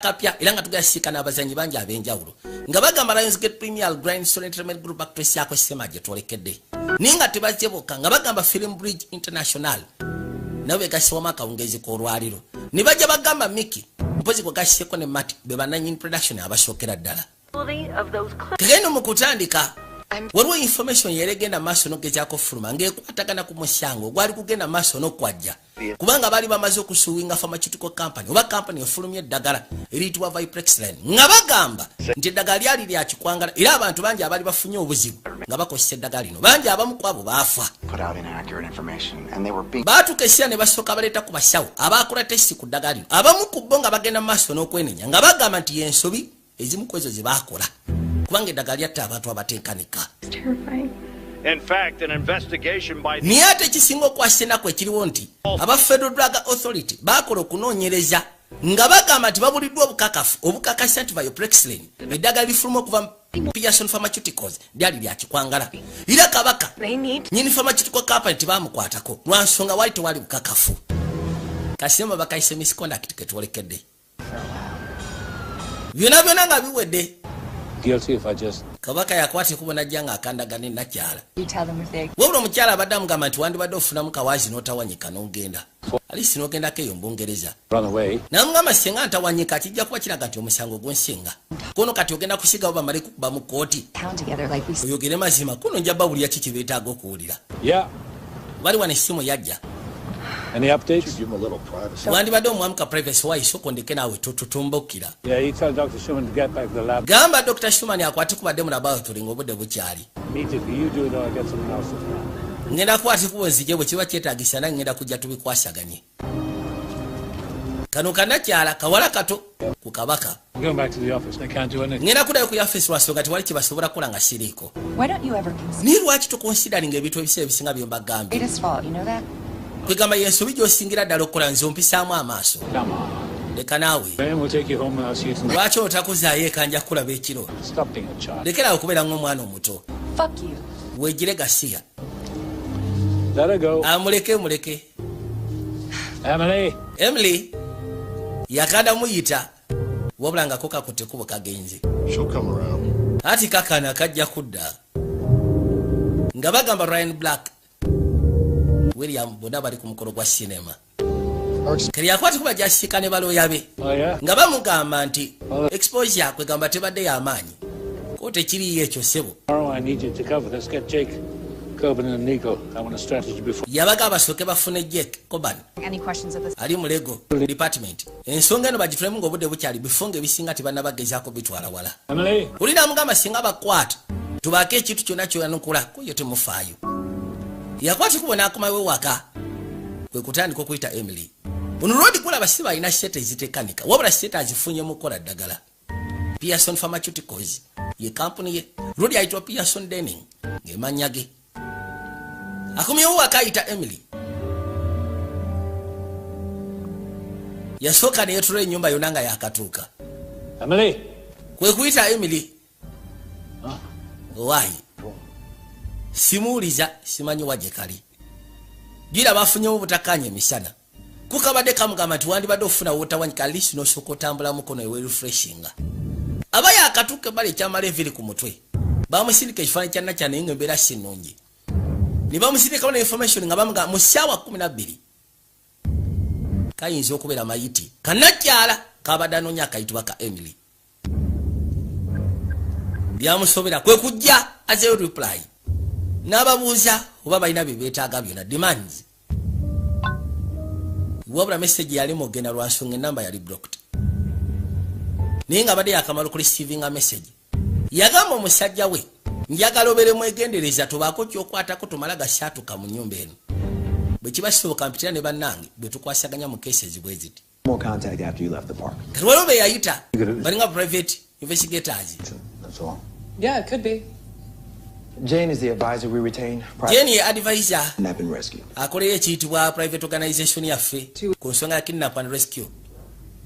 kapya era nga tugasika n'abazanyi bangi ab'enjawulo nga bagamba Lionsgate Premier Grand Soul Entertainment Group actress yako Ssemajje twolekedde ninga tebazeboka nga bagamba Film Bridge International nawe gasiwama akawungezi k'olwaliro ne bajja bagamba Mickey mpozi kwe gashyeko ne Mati be bananyini production abasookera ddala kagenda mu kutandika waliwo information yeregenda maaso n'ogezaako fuluma ng'ekwatagana ku musango gwali kugenda maaso n'okwajja kubanga bali bamaze okusuwinga pharmaceutical company oba company efulumya eddagala eriyitibwa Viprexline nga bagamba nti eddagala lyali lya kikwangala era abantu bangi abali bafunye obuzibu nga bakozesa eddagala lino bangi abamu ku abo baafa baatukesera ne basooka baleeta ku basawo abaakola testi ku ddagala lino abamu ku bo nga bagenda maaso n'okwenenya nga bagamba nti yensobi ezimu ku ezo ze baakola kubanga eddagala lyatta abantu abatenkanika naye ate ekisinga okwasa ennaku ekiriwo nti aba Federal Drug Authority baakola okunoonyereza nga bagamba nti babuliddwa obukakafu obukakasa nti Viprexline eddagala lifuluma okuva Pearson Pharmaceuticals lyali lya kikwangala era kabaka nyini pharmaceutical company tibaamukwatako lwa nsonga wali tewali bukakafu kasema bakayise misconduct ketwolekedde byonna byonna nga biwedde guilty if I just kabaka yakwate kubona janga akandagane nakyala wabula omukyala abadde amugamba nti wandibadde ofunamu kawaazi n'otawanyika n'ogenda alisi n'ogendako eyo mbungereza namugamba singa ntawanyika kijja kuba kiraga nti omusango gonsinga kono kati ogenda kusigawo bamale kukuba mu kooti oyogere mazima kuno nja bawulira ki kibeetaaga okuwulira bali wana essimu yajja any updates? wandibadde omwamuka privacy waisoko ndeke naawe tutumbukira You tell Dr. Schumann to get back to the lab. gamba Dr. Schumann akwate kubadde mu laboratory ng'obudde bukyali Immediately, you do it or I get someone else to do it. ngenda kwate kuba nzije bwe kiba kyetaagisa nange ngenda kujja tubikwasaganye kano kanakyala kawala kato ku kabaka I'm going back to the office. They can't do anything. ngenda kuddayo ku yafesi lwasonga tewali kyebasobola kukola nga siriiko consider naye lwaki tokonsidaringa ebintu ebiseera ebisinga bye mbagambye it is fault, you know that? kwegamba yensobi gy'osingira ddala okukola nze ompisaamu amaaso Come on. leka naawe Then we'll take you home and I'll see you tonight. lwaki otakuzaayo eka nja kukulaba ekiro Stop being a child. lekerawo okubeera ng'omwana omuto Fuck you. weegire gasiya Let her go. muleke Emily yakanda muyita wabula nga ko kakutte kubo kagenze ati kakana kajja kudda nga bagamba Ryan Black William bonna bali ku mukolo gwa sinema kali yakwati kuba jasika ne baloya be Oh, yeah? nga bamugamba nti exposure yakwegamba tebadde y'amaanyi ko tekiriyo ekyo ssebo Tomorrow I need you to cover this. Get Jake, Coben and Nico. I want a strategy before. yabaga basooke bafune Jack Coban Any questions of this? ali mu Lego department ensonga eno bagitulemu ng'obudde bukyali bifunga ebisinga tebannabagezaako bitwala wala Emily? ulina amugamba singa bakwata tubaako ekintu kyonna kyoyanukula kuyo temufaayo yakwati kubona akomawo waka kwe kutandika okuyita Emily ono lwodi kulaba si balina sete ezitekanika wabula sete azifunye mu kukola ddagala Pearson Pharmaceuticals ye kampuni ye lwodi ayitwa Pearson Denning ng'emanya ge akomyewo waka ayita Emily yasooka neyeetula ennyumba yonna nga yakatuuka Emily? kwe kuyita Emily waayi simuuliza simanyi wagye kali gira bafunyemu butakanya emisana kukabadde kamugamba nti wandibadde ofuna wotawanyika lisi nosooka otambula mukono ewe refreshinga aba yakatuuka ebbala ekyamala eviri ku mutwe bamusindika ekifaananyi kya nakya naye ng'embeera si nnungi ne bamusindikawo ne information nga bamugamba mu ssaawa 12 kayinza okubeera mayiti kanakyala kabadde anoonya akayitibwa ka Emily byamusobera kwe kujja azeyo reply n'ababuuza oba balina bye beetaaga byonna demands wabula message yali mugenda lwa nsonga enamba yali blocked naye nga badde yakamala okureceiving message yagamba omusajja we njagala obeere mwegendereza tubaako kyokwatako tumala gasaatuka mu nnyumba eno bwe kiba kisoboka mpitira ne bannange bwe tukwasaganya mu cases bwe ziti More contact after you left the park. kati waliwo be yayita balinga private investigators That's all. Yeah, it could be. Jane is the advisor we retain. Jane ye advisor Kidnap and rescue. akolera ekiyitibwa private organization yaffe ku nsonga ya kidnap and rescue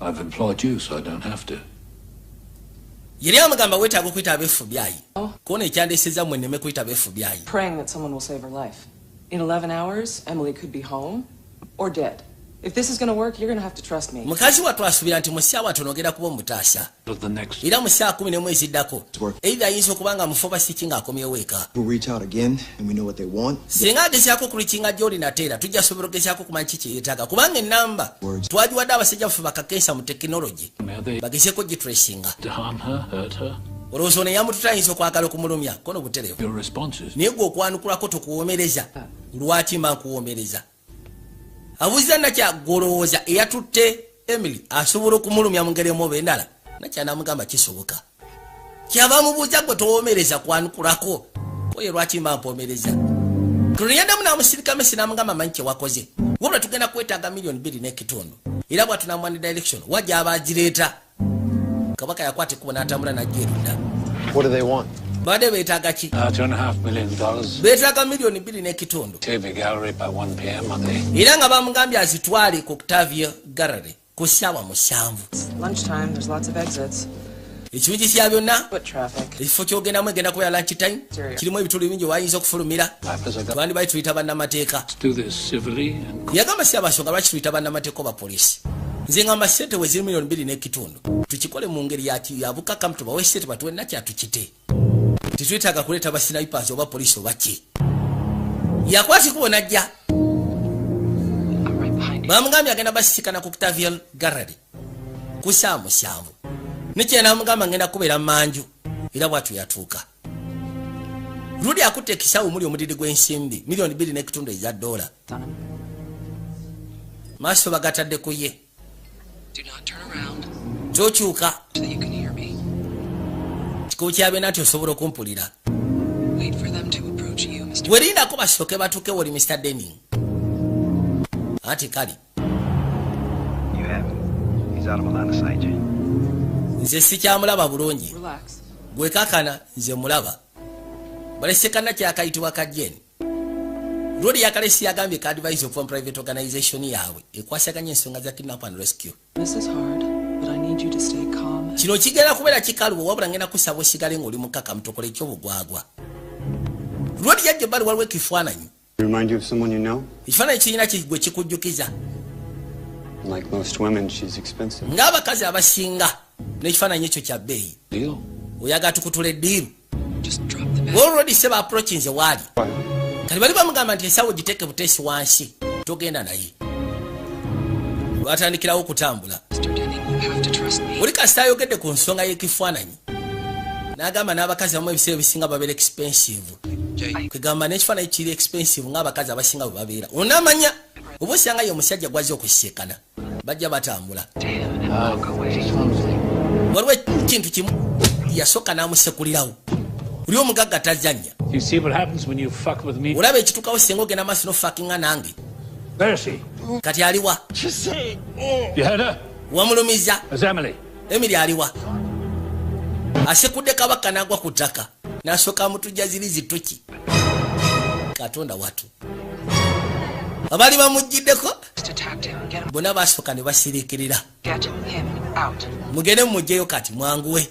I've employed you, so I don't have to. yeri amugamba weetaaga okuyita abeFBI kuona ekyandeeseza mwe nneme kuyita abeFBI Praying that someone will save her life. In 11 hours, Emily could be home or dead. If this is going to work, you're going to have to trust me. mukazi wattu asuubira nti mu ssaawa tonogera kuba omutaasa Of the next. era mu ssaawa 11 eziddako either ayinza okuba nga mufoba siki ng'akomyewo eka We'll reach out again, and we know what they want. singa agezaako okulikinga gy'oli nateera tujja sobola ogezaako kumanya ki kyeyeetaaga kubanga ennamba twagiwadde abasajja baffe bakakensa mu tekinologi May they bagezeeko gitracinga to harm her, hurt her? olowooza ono eyamututa ayinza okwagala okumulumya kono butereevu Your responses. naye gwe okwanukulako tokuwomereza lwaki mba nkuwomereza abuuza nakyagolowooza eyatutte Emily asobola okumulumya mu ngeri emu oba endala nakyanamugamba kisoboka kyava mubuuza gwe towomereza kwanukulako oye lwaki mba mpoomereza tuliyaddamu namusirika mesi namugamba manyi kyewakoze wabula tugenda kwetaaga $2.2 era bwatunamwani direction wajja abagireeta kabaka yakwata ekkubo n'atambula najjerunda What do they want? badde beetaaga ki $2.5 million. beetaaga $2.2 TV gallery by 1 p.m. Monday. era nga bamugambye azitwale ku Octavia Gallery ku ssaawa 7 Lunchtime, there's lots of exits. ekirugi kya byonna Foot traffic. ekifo kyogendamu egenda kubeera lunch time kirimu ebituli bingi wayinza okufulumira Pipers are going twandibali tuyita bannamateeka to do this civilly and yagamba si abasonga lwaki tuyita bannamateeka oba poliisi nze nga masente we ziri $2.2 tukikole mu ngeri ya bukakamu tubawe sente batuwe nakyatukite tetwetaaga kuleeta basinaipas oba poliisi oba ki yakwatikubo najja bamugambye agenda basisikana ku Octavia Gallery ku ssaawa 7 nekyenamugamba ngenda kubeera manju era bwatu yatuuka Rudi akutte ekisaawe muli omudidi gw'ensimbi $2.2 eza dola Done him. maaso bagatadde ku ye Do not turn around tokyuka so that you can hear me. kikubu kyabeena nti osobola okumpulira Wait for them to approach you, Mr. werindako basooke batuuke woli Mr. Denning anti kali You have him. He's out of my line of sight, Jane. nze sikyamulaba bulungi Relax. gwe kakana nze mulaba balesekana kyakayitibwa kajeni Rodi yakalesi yagambye ka advice from private organization yaabwe ekwasaganya ensonga za kidnap and rescue This is hard, but I need you to stay calm. kino kigenda kubeera kikalubo wabula ngenda kusaba osigale ng'oli mukaka mutokole ekyobugwagwa Rodi yajja ebbali waliwo ekifaananyi Remind you of someone you know? ekifaananyi kirina gwe kikujjukiza Like most women, she's expensive. ng'abakazi abasinga n'ekifaananyi ekyo kya bbeeyi deal. oyagala tukutula eddiiru Just drop the bag. already seba approaching ze wali kali bali bamugamba nti esawo giteeke buteesi wansi togenda naye lwatandikirawo okutambula Mr. Denning, you have to trust me. oli kasita ayogedde ku nsonga y'ekifaananyi n'agamba n'abakazi abamu ebiseera ebisinga babeera expensive Jay, kwegamba n'ekifaananyi kiri expensive ng'abakazi abasinga bwe babeera onamanya oba osanga ye omusajja gwaze okusisikana bajja batambula walk away. waliwo ekintu kimu yasooka n'amusekulirawo oli omugagga tazannya You see what happens when you fuck with me? olaba ekituukawo singa ogenda maaso n'ofakinga nange Where is she? kati aliwa You heard her? wamulumiza There's Emily. Emily aliwa asekudde kabaka n'agwa ku ttaka n'asooka amutujja ziri zituki katonda watu abaali bamuggiddeko Just attacked him. Get him. bonna basooka ne basiriikirira Get him out. mugende mumugjeyo kati mwanguwe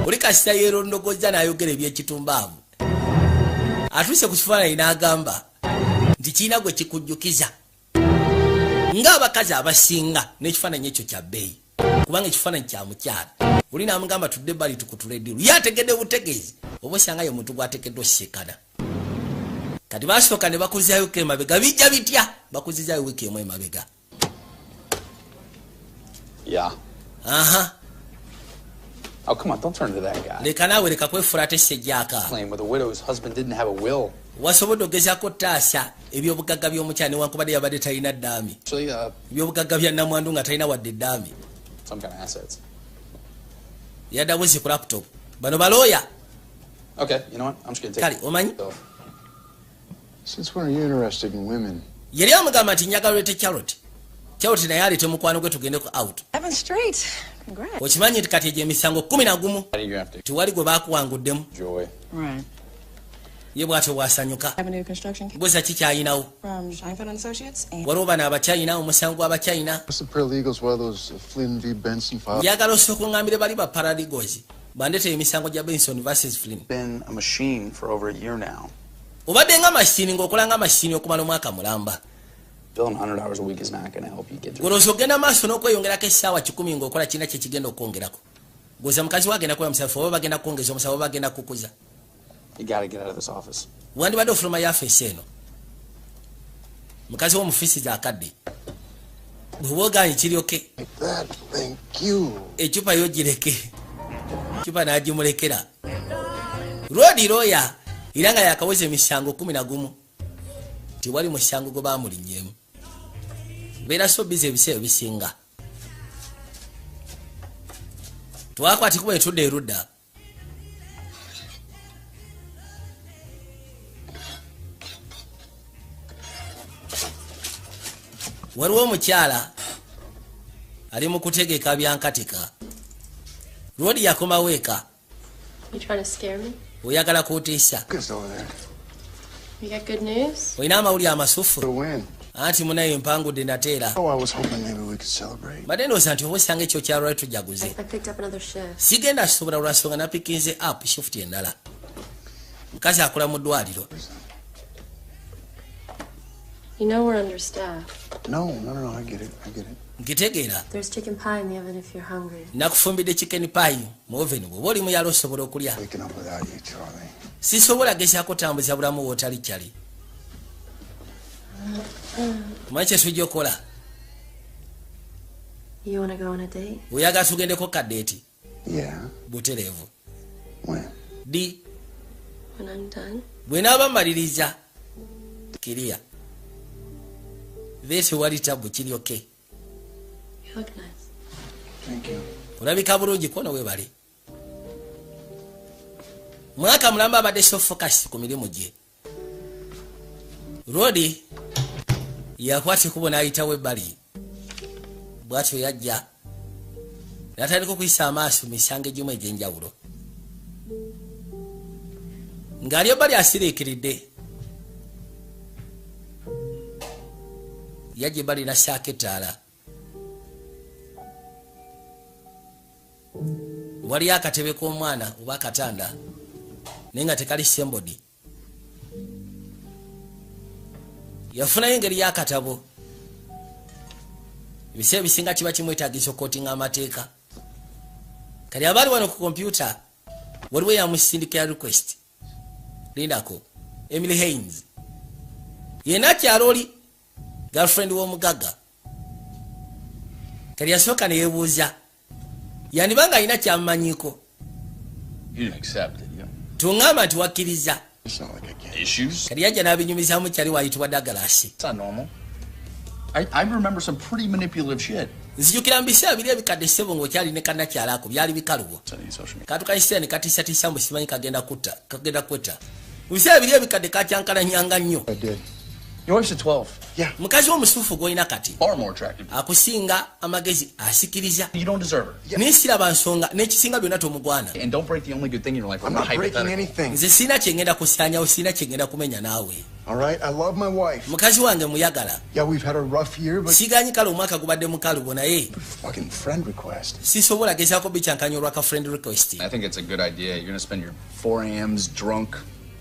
oli kasita yeerondogozza n'ayogera ebyekitumbaavu atuuse ku kifaananyi n'agamba nti kirina gwe kikujjukiza ng'abakazi abasinga n'ekifaananyi ekyo kya bbeeyi kubanga ekifaananyi kya mukyala oli n'amugamba tudde ebbali tukutula eddiru ye ategedde butegeezi oba osanga ye omuntu gw'ategeddwa osikana kati basooka ne bakuzizaayo ko emabega bijja bitya bakuzizaayo wiiki emu emabega Yeah. aha Oh, come on, don't turn to that guy. leka naawe leka kwefulata essejjaaka Playing with a widow whose husband didn't have a will. wasobodde ogezaako taasa ebyobugagga by'omukyala newankubadde yabadde talina ddaami Actually, ebyobugagga bya namwandu nga talina wadde ddaami some kind of assets. yaddabuzi ku laptop bano balooya Okay, you know what? I'm just gonna take kale omanyi So, Since when are you interested in women? yali amugamba nti njagala olete charlotte charlotte naye aleete mukwano gwe tugendeko out Evan Straight. Congrats. okimanyi nti kati egyo emisango 11 how do you have to tewali gwe baakuwanguddemu enjoy? Right. ye bw'atyo bw'asanyuka Avenue Construction came gweza kikyayinawo from Scheinfeld and Associates. And waliwo bano abakyayina omusango gw'abakyayina What's the paralegals? What are those Flynn v. Benson files? njagala osooka oŋŋambire bali ba paralegals bandeetera emisango gya benson vs flynn Been a machine for over a year now. obadde nga mashini ng'okola nga mashini okumala omwaka mulamba Billing 100 hours a week is not going to help you get through. Goloso genda maaso n'okweyongerako essaawa 10 ng'okola kina kye kigenda okwongerako. Goza mukazi we agenda kukola musafu oba bagenda kwongeza omusawo oba bagenda kukuza. You got to get out of this office. Wandibadde ofuluma yafeesi eno. Mukazi w'omufiisiza akadde. Bw'oba oganye kiryoke. Thank you. Ecupa yogireke. Ecupa n'agimulekera. Road lawyer era nga yakaweza emisango 11. Tiwali musango gwe baamulinnyeemu. Beera so bize ebiseera bisinga. Twakwati kuba etudde erudda. Waliwo omukyala ali mu kutegeka byankatika. Rodi yakoma weeka. You trying to scare me? Oyagala kutiisa. You got good news? Oyina amawulire amasufu. Win. Anti munaye empangudde nateera. Oh, I was hoping maybe we could celebrate. Badde ndowooza nti oba osanga ekyo kya lwali tujaguze. I picked up another shift. Sigenda kusobola lwasonga napikinze up shift endala. Mukazi akola mu ddwaliro. You know we're understaffed. No, I get it. Nkitegeera. There's chicken pie in the oven if you're hungry. Nakufumbidde chicken pie mu oven bw'oba oli muyala osobola okulya. Waking up without you, Charlie. Sisobola gezaako tambuza bulamu bw'otali kyali. Manyi kye tujja okola? You want to go on a date? Oyagala tugendeko kadeeti? Yeah. Butereevu. When? Di. When I'm done. Bwe naaba mmaliriza. Kiriya. Beete wali tabu kiryoke. You look nice. Thank you. Olabika bulungi kono weebale. Mwaka mulamba abadde so focus ku mirimu gye. Rodi yakwata ekkubo n'ayitawo ebbali. Bw'atyo yajja. N'atandika okuyisa amaaso mu misango egimu egy'enjawulo. Ng'ali ebbali asiriikiridde. Yajja ebbali n'assaako ettaala. Waliyo akatebe k'omwana oba akatanda naye nga tekali sembodi. Yafunayo engeri y'akatabo. Ebiseera bisinga kiba kimwetaagisa okootinga amateeka. Kali abaali wano ku kompyuta waliwo yamusindikira request. Lindako Emily Haynes. Yena kyalo oli girlfriend w'omugagga. Kali yasooka ne yeebuuza. Yanibanga alina kyamumanyiko. You didn't accept it, yeah. Tungamba nti wakkiriza. It's not like I can't. Issues? Kali yajja n'abinyumizaamu kyali waayitibwa Douglas. It's not normal. I remember some pretty manipulative shit. Nzijukira mu biseera biri ebikadde ssebo ng'okyali ne kannakyalako byali bikalubo. Katukayisira ne katiisatiisa mbu simanyi kagenda kwetta. Mu biseera biri ebikadde kakyankalanyanga nnyo. I did. Your wife's at 12. Yeah. Mukazi w'omusuufu gw'olina kati Far more attractive. akusinga amagezi asikiriza. You don't deserve her. N'esiraba nsonga n'ekisinga byonna tomugwana. And don't break the only good thing in your life. I'm not breaking anything. Nze sirina kyengenda kusaanyawo, sirina kyengenda kumenya naawe. All right, I love my wife. Mukazi wange muyagala. Yeah, we've had a rough year, but Siganyi kale omwaka gubadde mukalubo naye fucking friend request. sisobola gezaako bikyankanya olwaka friend request. I think it's a good idea. You're going to spend your 4 a.m.s drunk.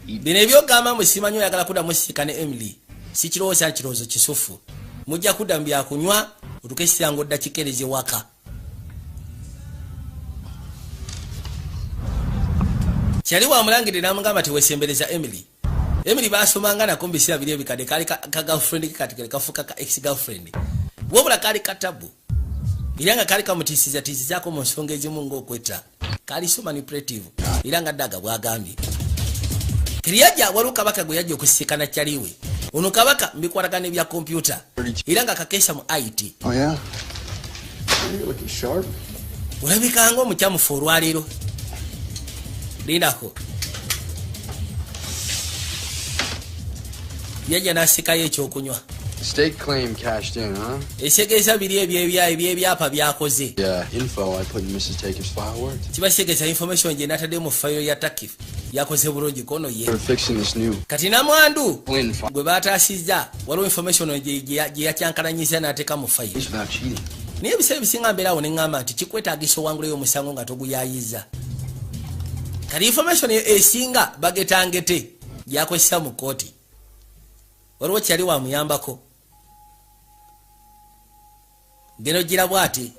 Bino ebyogamba mwe simanyi oyagala kuddamu sika ne Emily. Sikirowooza kirowoozo kisufu. Mujja kudda mu byakunywa otuuke essira ng'odda kikeereza ewaka. Kyali wamulangirira n'amugamba teweesembereza Emily. Emily baasomanga nako mu biseera biri ebikadde kaali ka girlfriend ke kati kafuuka ka ex girlfriend. Wabula kaali katabu. Era nga kaali kamutiisizatiisizaako mu nsonga ezimu ng'okwetta. Kaali so manipulative. Era nga Dagga bw'agambye. Kiriyajja waliwo kabaka gwe yajja okusisikana kyaliwe. Ono kabaka mbikwatagana ebya kompyuta. Era nga kakeesa mu IT. Oh yeah. You're looking sharp. Olabika ng'omukyamufu olwaleero. Lindako. Yajja n'asikayo ekyokunywa. State claim cashed in, huh? Ekisegeeza biri eby'ebyapa byakoze. Yeah, info I put in Mrs. Take's file worked. Kiba kitegeeza information gye n'atadde mu fayiro ya Takif. Yakoze bulungi kono ye. They're fixing this new Kati namwandu Flynn file. gwe baataasizza waliwo information gye yakyankalanyiza n'ateeka mu fayiro. Without cheating. Naye ebiseera ebisinga mbeerawo ne ŋŋamba nti kikwetaagisa owanguleyo omusango nga toguyaayiza. Kati information esinga bagetangete gyakozesa mu kkooti. Waliwo kyali wamuyambako. ngeno gira bwati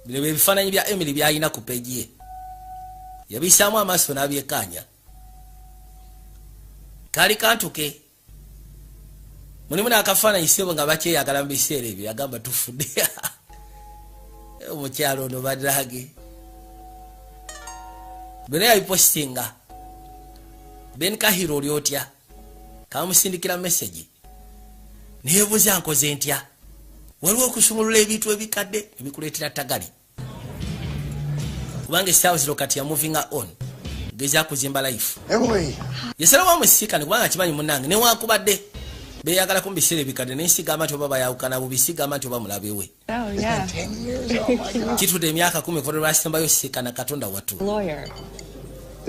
bino bifananyi bya Emily byayina ku page ye yabisamu amaso nabyekanya kali kantuke mulimu n'akafaananyi sebo nga bakyeyagala mu biseera ebyo yagamba tufudde omukyalo ono badrage bino yabipostinga Ben Kahiro lyotya kamusindikira message nebuuza nkoze ntya waliwo okusumulula ebintu ebikadde ebikuleetera tagali kubanga essaawa ziro kati ya moving on geza kuzimba life yesalawo musika kubanga kimanyi munnange newakubadde beyagala ku biseera ebikadde nensiga amati oba bayawukana bubisiga amati oba mulabewe kitudde emyaka 10 kuva lwasembayo sikana katonda watu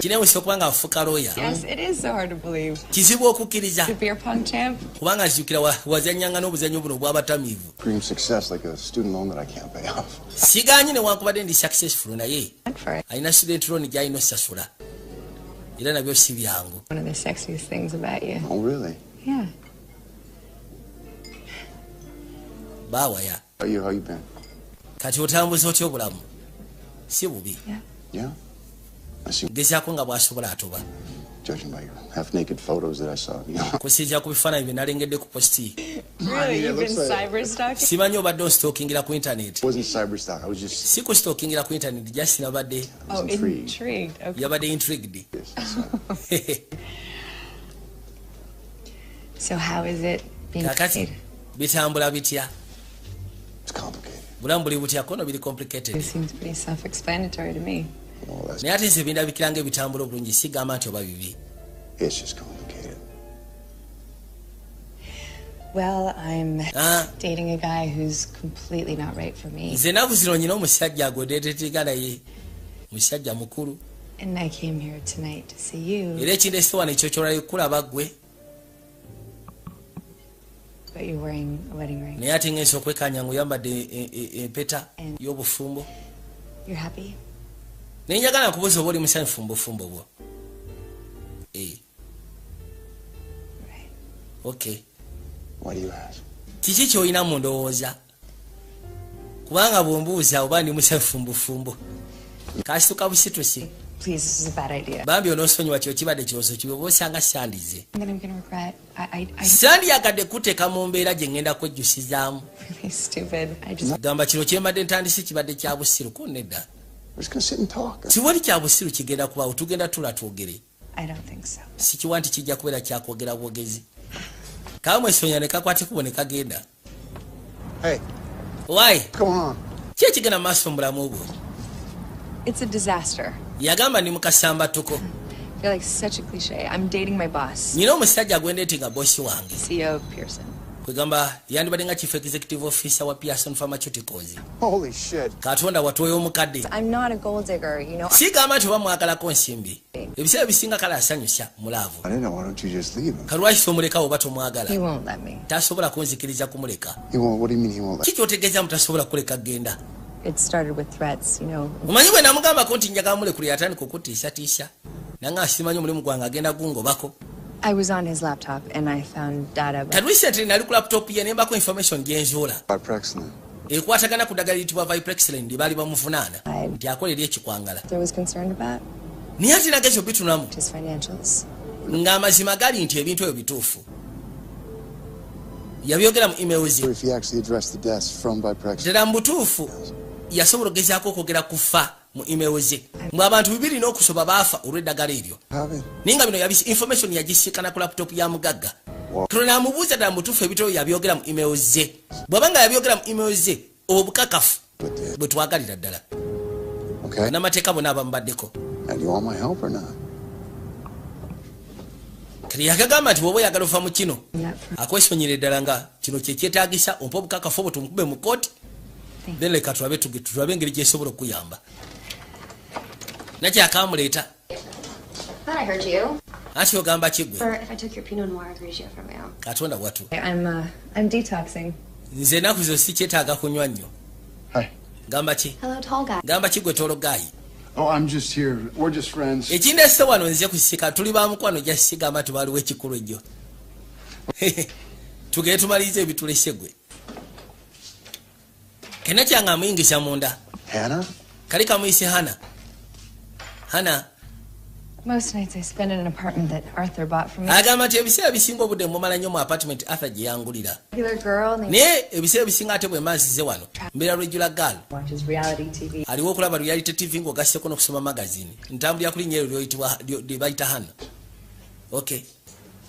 kinewusa okubanga afuuka lawyer. Yes, it is so hard to believe. Kizibu okukkiriza To beer pong champ. kubanga azijukira wazanyanga n'obuzanyo buno bw'abatamiivu. Dream success like a student loan that I can't pay off. Siganye newankubadde ndi successful naye alina student loan gy'alina osasula era nabyo si byangu. One of the sexiest things about you. Oh, really? Yeah. Bawaya How you been? kati otambuza otya obulamu si bubi. Yeah. I see. Gezaako nga bw'asobola atoba. Judging by your half-naked photos that I saw, you know. Kusinziira ku bifaananyi bye nalengedde ku posti. Really? You've been cyber stalking? Simanyi obadde onstalkingira ku internet. It wasn't cyber stalk. I was just. Si ku stalkingira ku internet just nabadde. Oh, intrigued. Okay. Yabadde intrigued. So how is it being Kakati paid? bitambula bitya? It's complicated. Bulamu buli butya kono biri complicated. It seems pretty self-explanatory to me. Naye ate nze bindabikira ng'ebitambula obulungi sigamba nti oba bibi. It's just complicated. Well, I'm dating a guy who's completely not right for me. Nze naku zino nyina omusajja agwedeeteteeka naye musajja mukulu. And I came here tonight to see you. Era ekindese wano ekyo kyolala kulaba ggwe. But you're wearing a wedding ring. Naye ate ngenza okwekanya ng'oyambadde empeta y'obuffumbo. You're happy? Naye njagala nkubuuza oba oli musanyufu mu bufumbo bwo. Okay. Why do you ask? Kiki ky'olina mu ndowooza? Kubanga bw'ombuuza oba ndi musanyufu mu bufumbo. Kasituka busitusi. Please, this is a bad idea. Bambi onoosonyiwa kyo kibadde kirozo kibi oba osanga sandize. And then I'm gonna regret. Sandiyagadde kuteeka mu mbeera gye ngenda kwejjusizaamu. Really stupid. I just. Gamba kino kyembadde ntandise kibadde kya busiru ko nedda. We're just gonna sit and talk. Siwali kya busiru kigenda kubaawo tugenda tula twogere. I don't think so. Sikiwa nti kijja kubeera kyakwogera bwogezi. Kamwe sonya ne kakwate kubo ne kagenda. Hey. Why? Come on. Ki ekigenda maaso mu bulamu bwo? It's a disaster. Yagamba ndi mukasamba tuko. You're like such a cliche. I'm dating my boss. Nina omusajja gwendeetinga bosi wange. CEO Pearson. Kwegamba yandibadde nga chief executive officer wa Pearson Pharmaceuticals. Holy shit. Katonda watoyo omukadde. I'm not a gold digger, you know. Sigamba nti oba mwagalako nsimbi. Ebiseera bisinga kale asanyusa mulaavu. I don't know. Why don't you just leave him? Kalwaki omuleka oba tomwagala? He won't let me. Tasobola kunzikiriza kumuleka. He won't. What do you mean he won't let? Kiki otegeeza mutasobola kuleka genda? It started with threats, you know. Omanyi bwe namugambako nti njagala mulekule yatandika okutiisatiisa. Nange asimanyi omulimu gwange agenda gungobako. I was on his laptop and I found data about... Kati recently nali ku laptop ye nembako information gyenzuula. Viprexlin. Ekwatagana ku ddagala liyitibwa Viprexlin lye baali bamuvunaana nti akola eri ekikwangala. I was concerned about. Naye ate nagezo bitunamu. His financials. Ng'amazima gali nti ebintu ebyo bituufu. Yabyogera mu email ze. If he actually addressed the deaths from Viprexlin. Ddala mu butuufu yasobola ogezaako okwogera kufa mu email ze. Mwe abantu 2 n'okusoba baafa olw'eddagala eryo. Naye nga bino information yagisiikana ku laptop ya mugagga. Tunamubuuza ddala mu butuufu ebitabo yabyogera mu email ze. Bw'abanga yabyogera mu email ze obukakafu bwe twagalira ddala. N'amateeka bonna abamubaddeko. And you want my help or not? Kati yakagamba nti bw'oba oyagala ofa mu kino akwesonyera ddala nga kino kye kyetaagisa ompa obukakafu obwo tumukube mu kooti. Then leka tulabe engeri gy'esobola okuyamba. Nakyo akamuleeta. Thought I heard you. Ati ogamba ki gwe? Or if I took your Pinot Noir Grigio from you. Katonda watu. I'm detoxing. Nze naku zo sikyetaaga kunywa nnyo. Hi. Gamba ki? Hello, tall guy. Gamba ki gwe tolo guy? Oh, I'm just here. We're just friends. Ekindese wano nze kusika tuli ba mukwano gya sigamba tubaliwo ekikulu ejjo. Tugende tumalirize ebitulese gwe. kena kyanga muyingiza munda. Hannah? Kali kamuyise Hannah. Hannah. Most nights I spend in an apartment that Arthur bought from me. Agamba nti ebiseera bisinga obudde mumala nnyo mu apartment Arthur gye yangulira. Regular girl named Naye ebiseera bisinga ate bwe mansize wano mbeera regular girl. watches reality TV. Aliwo okulaba reality TV ng'ogasseko n'okusoma magazine. Ntambulira ku linnya eryo lye bayita Hannah. Okay.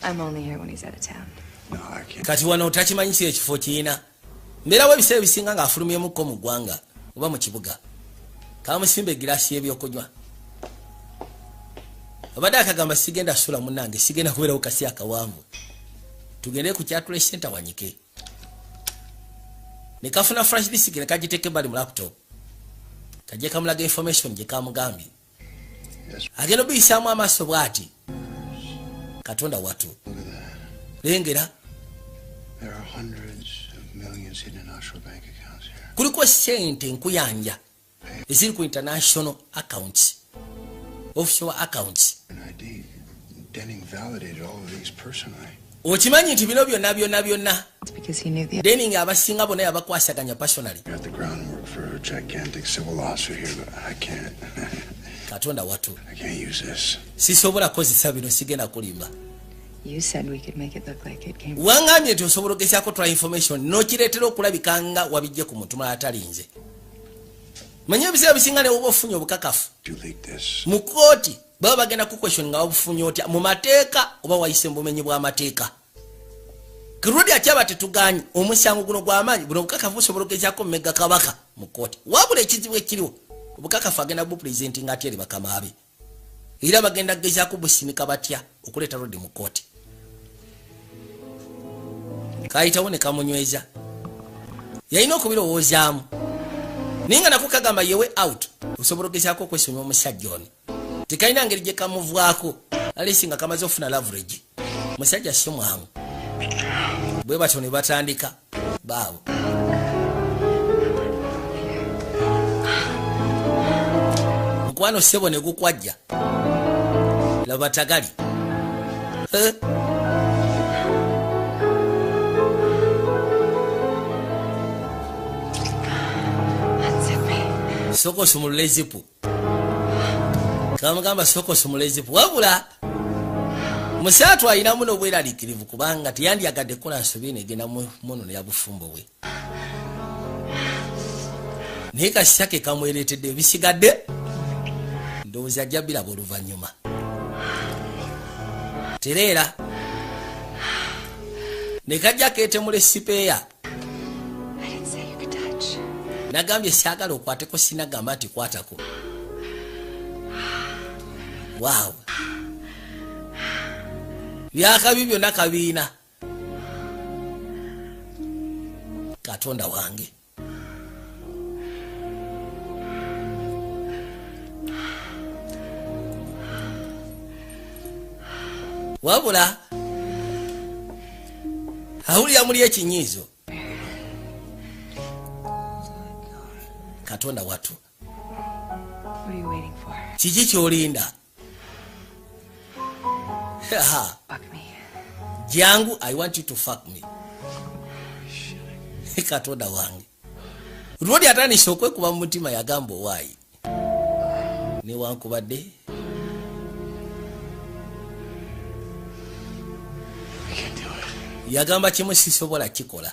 I'm only here when he's out of town. No, I can't. Kati wano takimanyisa ekifo kiyina. Mbeerawo ebiseera bisinga ng'afulumyemukko mu ggwanga oba mu kibuga. Kamusimba egiraasi y'ebyokunywa. Obadde akagamba sigenda sula munnange, sigenda kubeerawo kasi akawanvu. Tugende ku Kyatule Center wanyike. Ne kafuna flash disk ne kagiteeke bali mu laptop. Kajje kamulaga information gye kamugambye. Agenda obiyisaamu amaaso bw'ati. Katonda watu. Lengera. There are hundreds of millions hidden in offshore bank accounts here. Kuliko sente nkuyanja eziri ku international accounts, offshore accounts. Denning validated all of these personally. Okimanyi nti bino byonna It's because he knew the Denning abasinga bonna yabakwasaganya personally. Got the groundwork for a gigantic civil lawsuit here, but I can't. Katonda watu. I can't use this. Sisobola kozesa bino, sigenda kulimba. You said we could make it look like it came from Wangambye nti osobola okugezaako twa information n'okireetera okulabika nga wabijje ku muntu mulala atalinze. Manyi ebiseera bisinga ne woba ofunye obukakafu. Mu kooti baba bagenda ku question nga wabufunye otya mu mateeka oba wayise mu bumenyi bw'amateeka. Kirudi akyaba tetuganye omusango guno gw'amaanyi buno obukakafu osobola okugezaako mu Mega Kabaka mu kooti. Wabula ekizibu ekiriwo obukakafu agenda bupresentinga ati eri bakama be. Era bagenda kugezaako busimika batya okuleeta Rodi mu kooti. Kayitawo ne kamunyweza. Yalina okubirowoozaamu. Ninga nakukagamba yewe out. Osobola okugezaako okwesonyiwa omusajja ono. Tekalina ngeri gye kamuvwako. Alesi nga kamaze ofuna leverage. Musajja si mwangu. Bwe batyo ne batandika. Baabo. Mukwano ssebo ne gukwajja. Laba tagali. Soko sumulule zipu. Kamugamba soko sumulule zipu. Wabula musatu ayina muno bweralikirivu kubanga tiyandyagadde kola nsobi negenda muno ne yabufumbo we. Naye kasake kamwereetedde ebisigadde ndowooza ajja biraba oluvannyuma. Tereera ne kajja keetemula sipeeya. Nagambye siagala okwateko sinagamba nti kwatako. Wow. Byakabi byonna kabiina. Katonda wange. Wabula awulira muli ekinyiizo. Katonda watu. What are you waiting for? Kiki kyolinda? Fuck me. Jangu, I want you to fuck me. Katonda wange. Rodi atandise okwekuba mu mutima yagamba owaayi. Newankubadde yagamba kimu sisobola kikola.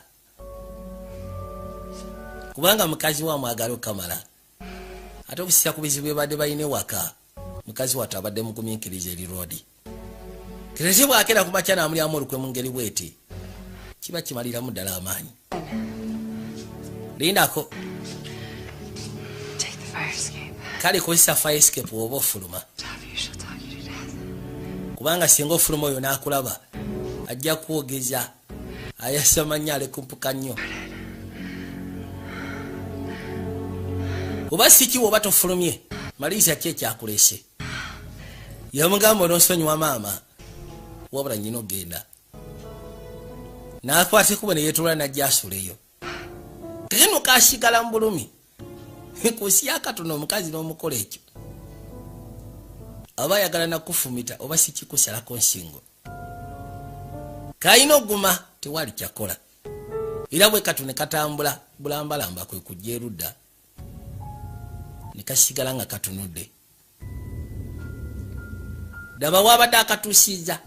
Kubanga mukazi wa mwagala okamala. Ate okusisa ku bizibu ebadde balina waka. Mukazi watu abadde mugumiikiriza eri Rodi. Kirezi bwakera ku makya n'amulyamu olukwe mu ngeri bweti. Kiba kimaliramu ddala amaanyi. Lindako. Take the fire escape. Kale kozesa fire escape oba ofuluma. Kubanga singa ofuluma oyo n'akulaba ajja kwogeza ayasamanya alekumpuka nnyo. Oba siki woba tofulumye maliriza ki ekyakulese. Yamugamba onosonyiwa maama wabula nnyina ogenda. N'akwata ekubo ne yeetoola n'ajja asuleyo. Keno kasigala mu bulumi. Nkusi yakatono omukazi n'omukola ekyo. Aba ayagala nakufumita oba sikikusalako nsingo. Kayina oguma tewali kyakola. Ira bwe katune katambula bulambalamba kwe kujja erudda ne kasigala nga katunudde. Daba wabadde akatuusiza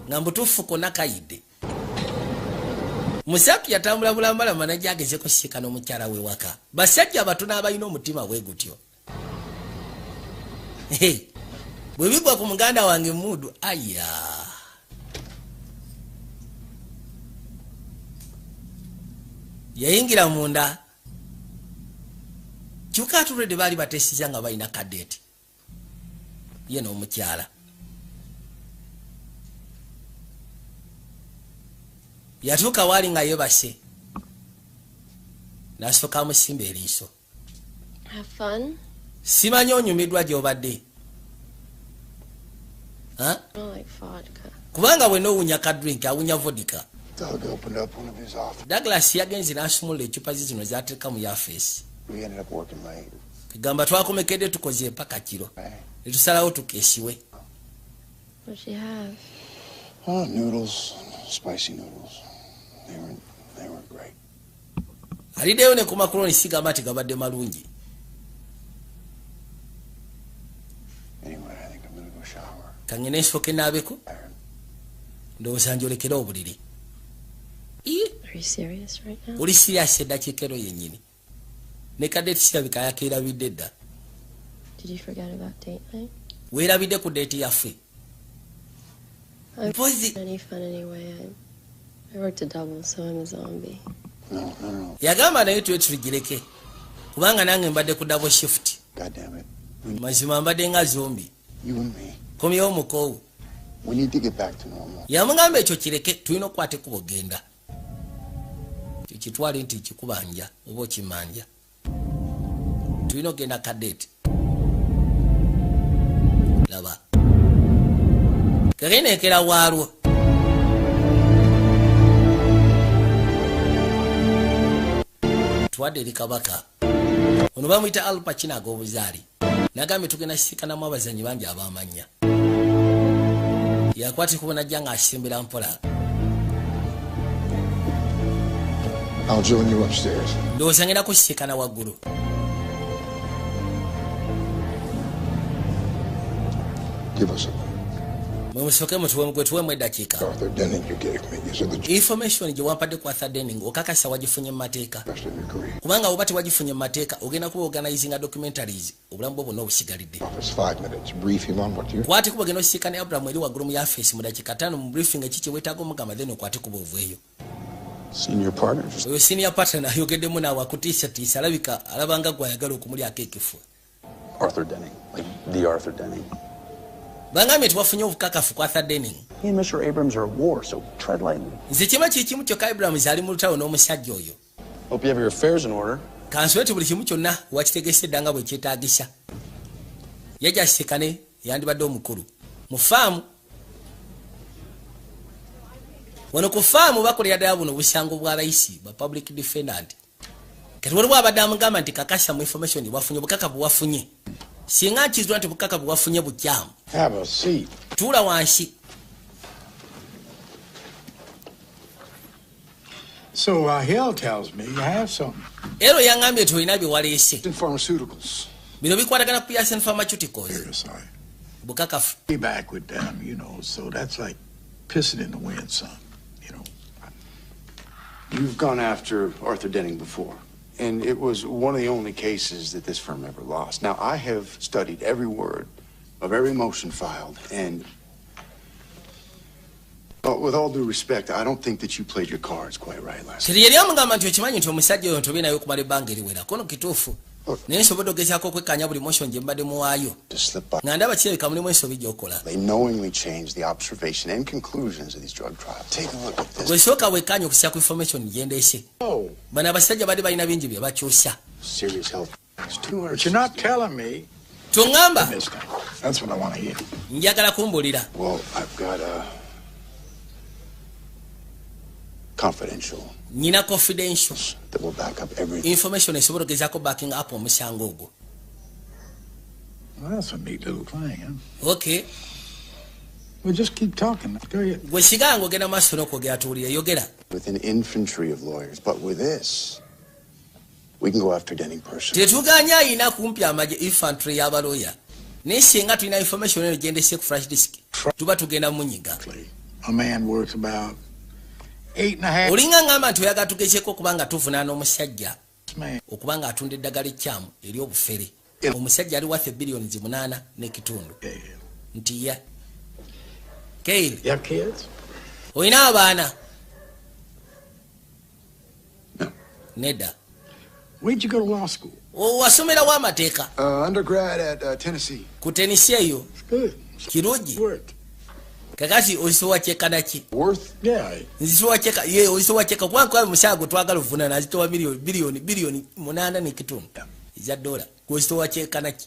nga mbutuufu konna kayidde. Musatu yatambula bulambalamba najja ageze kusika n'omukyala we waka. Basajja abatono abalina omutima bwe gutyo. Bwe bigwa ku muganda wange Mudu, aya. Yayingira munda. Kyuka atulede baali batesiza nga balina kadeti. Ye n'omukyala. Yatuuka waali nga yebase. N'asooka amusimba eriiso. Have fun? Simanyi onyumiddwa gy'obadde. I like vodka. Kubanga bwe n'owunya ka drink awunya vodka. Doug opened up one of his offices. Douglas yagenze n'asumulula ecupa zino z'ateeka mu yafeesi. We ended up working late. Kigamba twakomekedde tukoze empaka kiro. Ne tusalawo tukeesiwe. What'd she have? Noodles, spicy noodles. They were great. Aliddeyo ne ku makuloni sigamba nti gabadde malungi. Anyway, I think I'm gonna go shower. Kangene nsooke naabeko. Ndowooza njolekera obuliri. Are you serious right now? Uli serious eddakiika ero yennyini. Ne kadeti sirabika yakeerabidde dda. Did you forget about date night? Weerabidde ku deeti yaffe. I'm any fun anyway. I worked a double, so I'm a zombie. No. Yagamba naye tuwe tugireke. Kubanga nange mbadde ku double shift. God damn it. Mazima mbadde nga zombi. You and me. Komyewo mukoowu. We need to get back to normal. Yamugamba ekyo kireke tulina okukwata ekkubo genda. Kitwale nti kikubanja oba okimanja. Tulina okgenda kadeti. Laba. Kagenekera waalwo. Tuwadde eri kabaka. Ono bamuyita Al Pacino ag'obuzaali. Nagambye tugenda sisikanamu abazanyi bangi ab'amanya. Yakwati kubona ajja ng'asembera mpola. I'll join you upstairs. Ndowooza ngenda kusisikana waggulu. Give us a minute. Mwemusooke mutuwemu eddakiika. Arthur Denning you gave me. These are the Information gye wampadde ku Arthur Denning okakasa wagifunye mu mateeka. Kubanga oba tewagifunye mu mateeka ogenda kuba organizinga documentaries obulamu bwo bwonna obusigalidde. Office 5 minutes. Brief him on what you. Kwate kuba genda osisikane Abraham eri waggulu mu yafeesi mu dakiika 5 mu briefing ekiki weetaaga omugamba then okwate kuba oveeyo. Senior partner. Oyo senior partner ayogeddemu naawe akutiisatiisa alabika alabanga gwe ayagala okumulyako ekifo. Arthur Denning. Like the Arthur Denning. Bangambye tewafunye obukakafu ku Arthur Denning. He and Mr. Abrams are at war, so tread lightly. Nze kima kikimu kyokka Abrams ali mu lutalo n'omusajja oyo. Hope you have your affairs in order. Kanswete buli kimu kyonna wakitegese dda nga bwe kyetaagisa. Yajja asisikane yandibadde omukulu. Mu faamu. Wano ku faamu bakolera ddala buno obusango bwa layisi ba public defendant. Kati waliwo abadde amugamba nti kakasa mu information bwafunye obukakafu bwafunye. Singa nkizwa nti obukakafu bwafunye bukyamu. Have a seat. Tuula wansi. So Hill tells me you have something. Ero yangambye tulina bye waleese. In pharmaceuticals. Bino bikwatagana ku Pearson Pharmaceuticals. Yes, I. Bukakafu. Be back with them, you know, so that's like pissing in the wind, son. You know. You've gone after Arthur Denning before, and it was one of the only cases that this firm ever lost. Now, I have studied every word of every motion filed, and with all due respect, I don't think that you played your cards quite right last night. Yali amugamba nti okimanyi nti omusajja oyo ntobye naye okumala ebbanga eriwera kono kituufu naye nsobodde ogezaako okwekkaanya buli motion gye mbadde muwaayo nga ndaba kirabika mulimu ensobi gy'okola. They knowingly changed the observation and conclusions of these drug trials. Take a look at this. Gwesooka weekkaanya okusika ku information gye ndeese. Bano abasajja badde balina bingi bye bakyusa. Serious health. But you're not telling me. Tongamba. That's what I want to hear. Njagala kumbulira. Well, I've got confidential. Nina confidential. That will back up everything. Information esobola ogezaako backing up omusango ogwo. Well, that's a neat little thing, huh? Okay. Well, just keep talking. Go ahead. Gwe siganga ogenda maaso n'okwogera tuwulire yogera. With an infantry of lawyers, but with this, we can go after Denning personally. Tetuganya ayina kumpi amaje infantry y'abaloya. Naye singa tulina information eno gyendese ku flash disk, tuba tugenda munyiga. A man works about 8.5. Olinga ngamba nti oyaga tugezeko kubanga tuvunaana omusajja okubanga atunda eddagala ekyamu eri obufere. Omusajja ali worth billions 8 n'ekitundu. Nti ya Kale. You have kids? Oyina abaana? No. Neda. Where'd you go to law school? Wasomera wa amateeka. Undergrad at Tennessee. Ku Tennessee eyo. Good. Kirungi. Work. Kakati oyisowa cheka naki? Worth? Yeah. Nzisowa cheka, ye oyisowa cheka kwa musago twagala vuna na zitowa bilioni 8 n'ekitundu. Eza dola. Oyisowa cheka naki?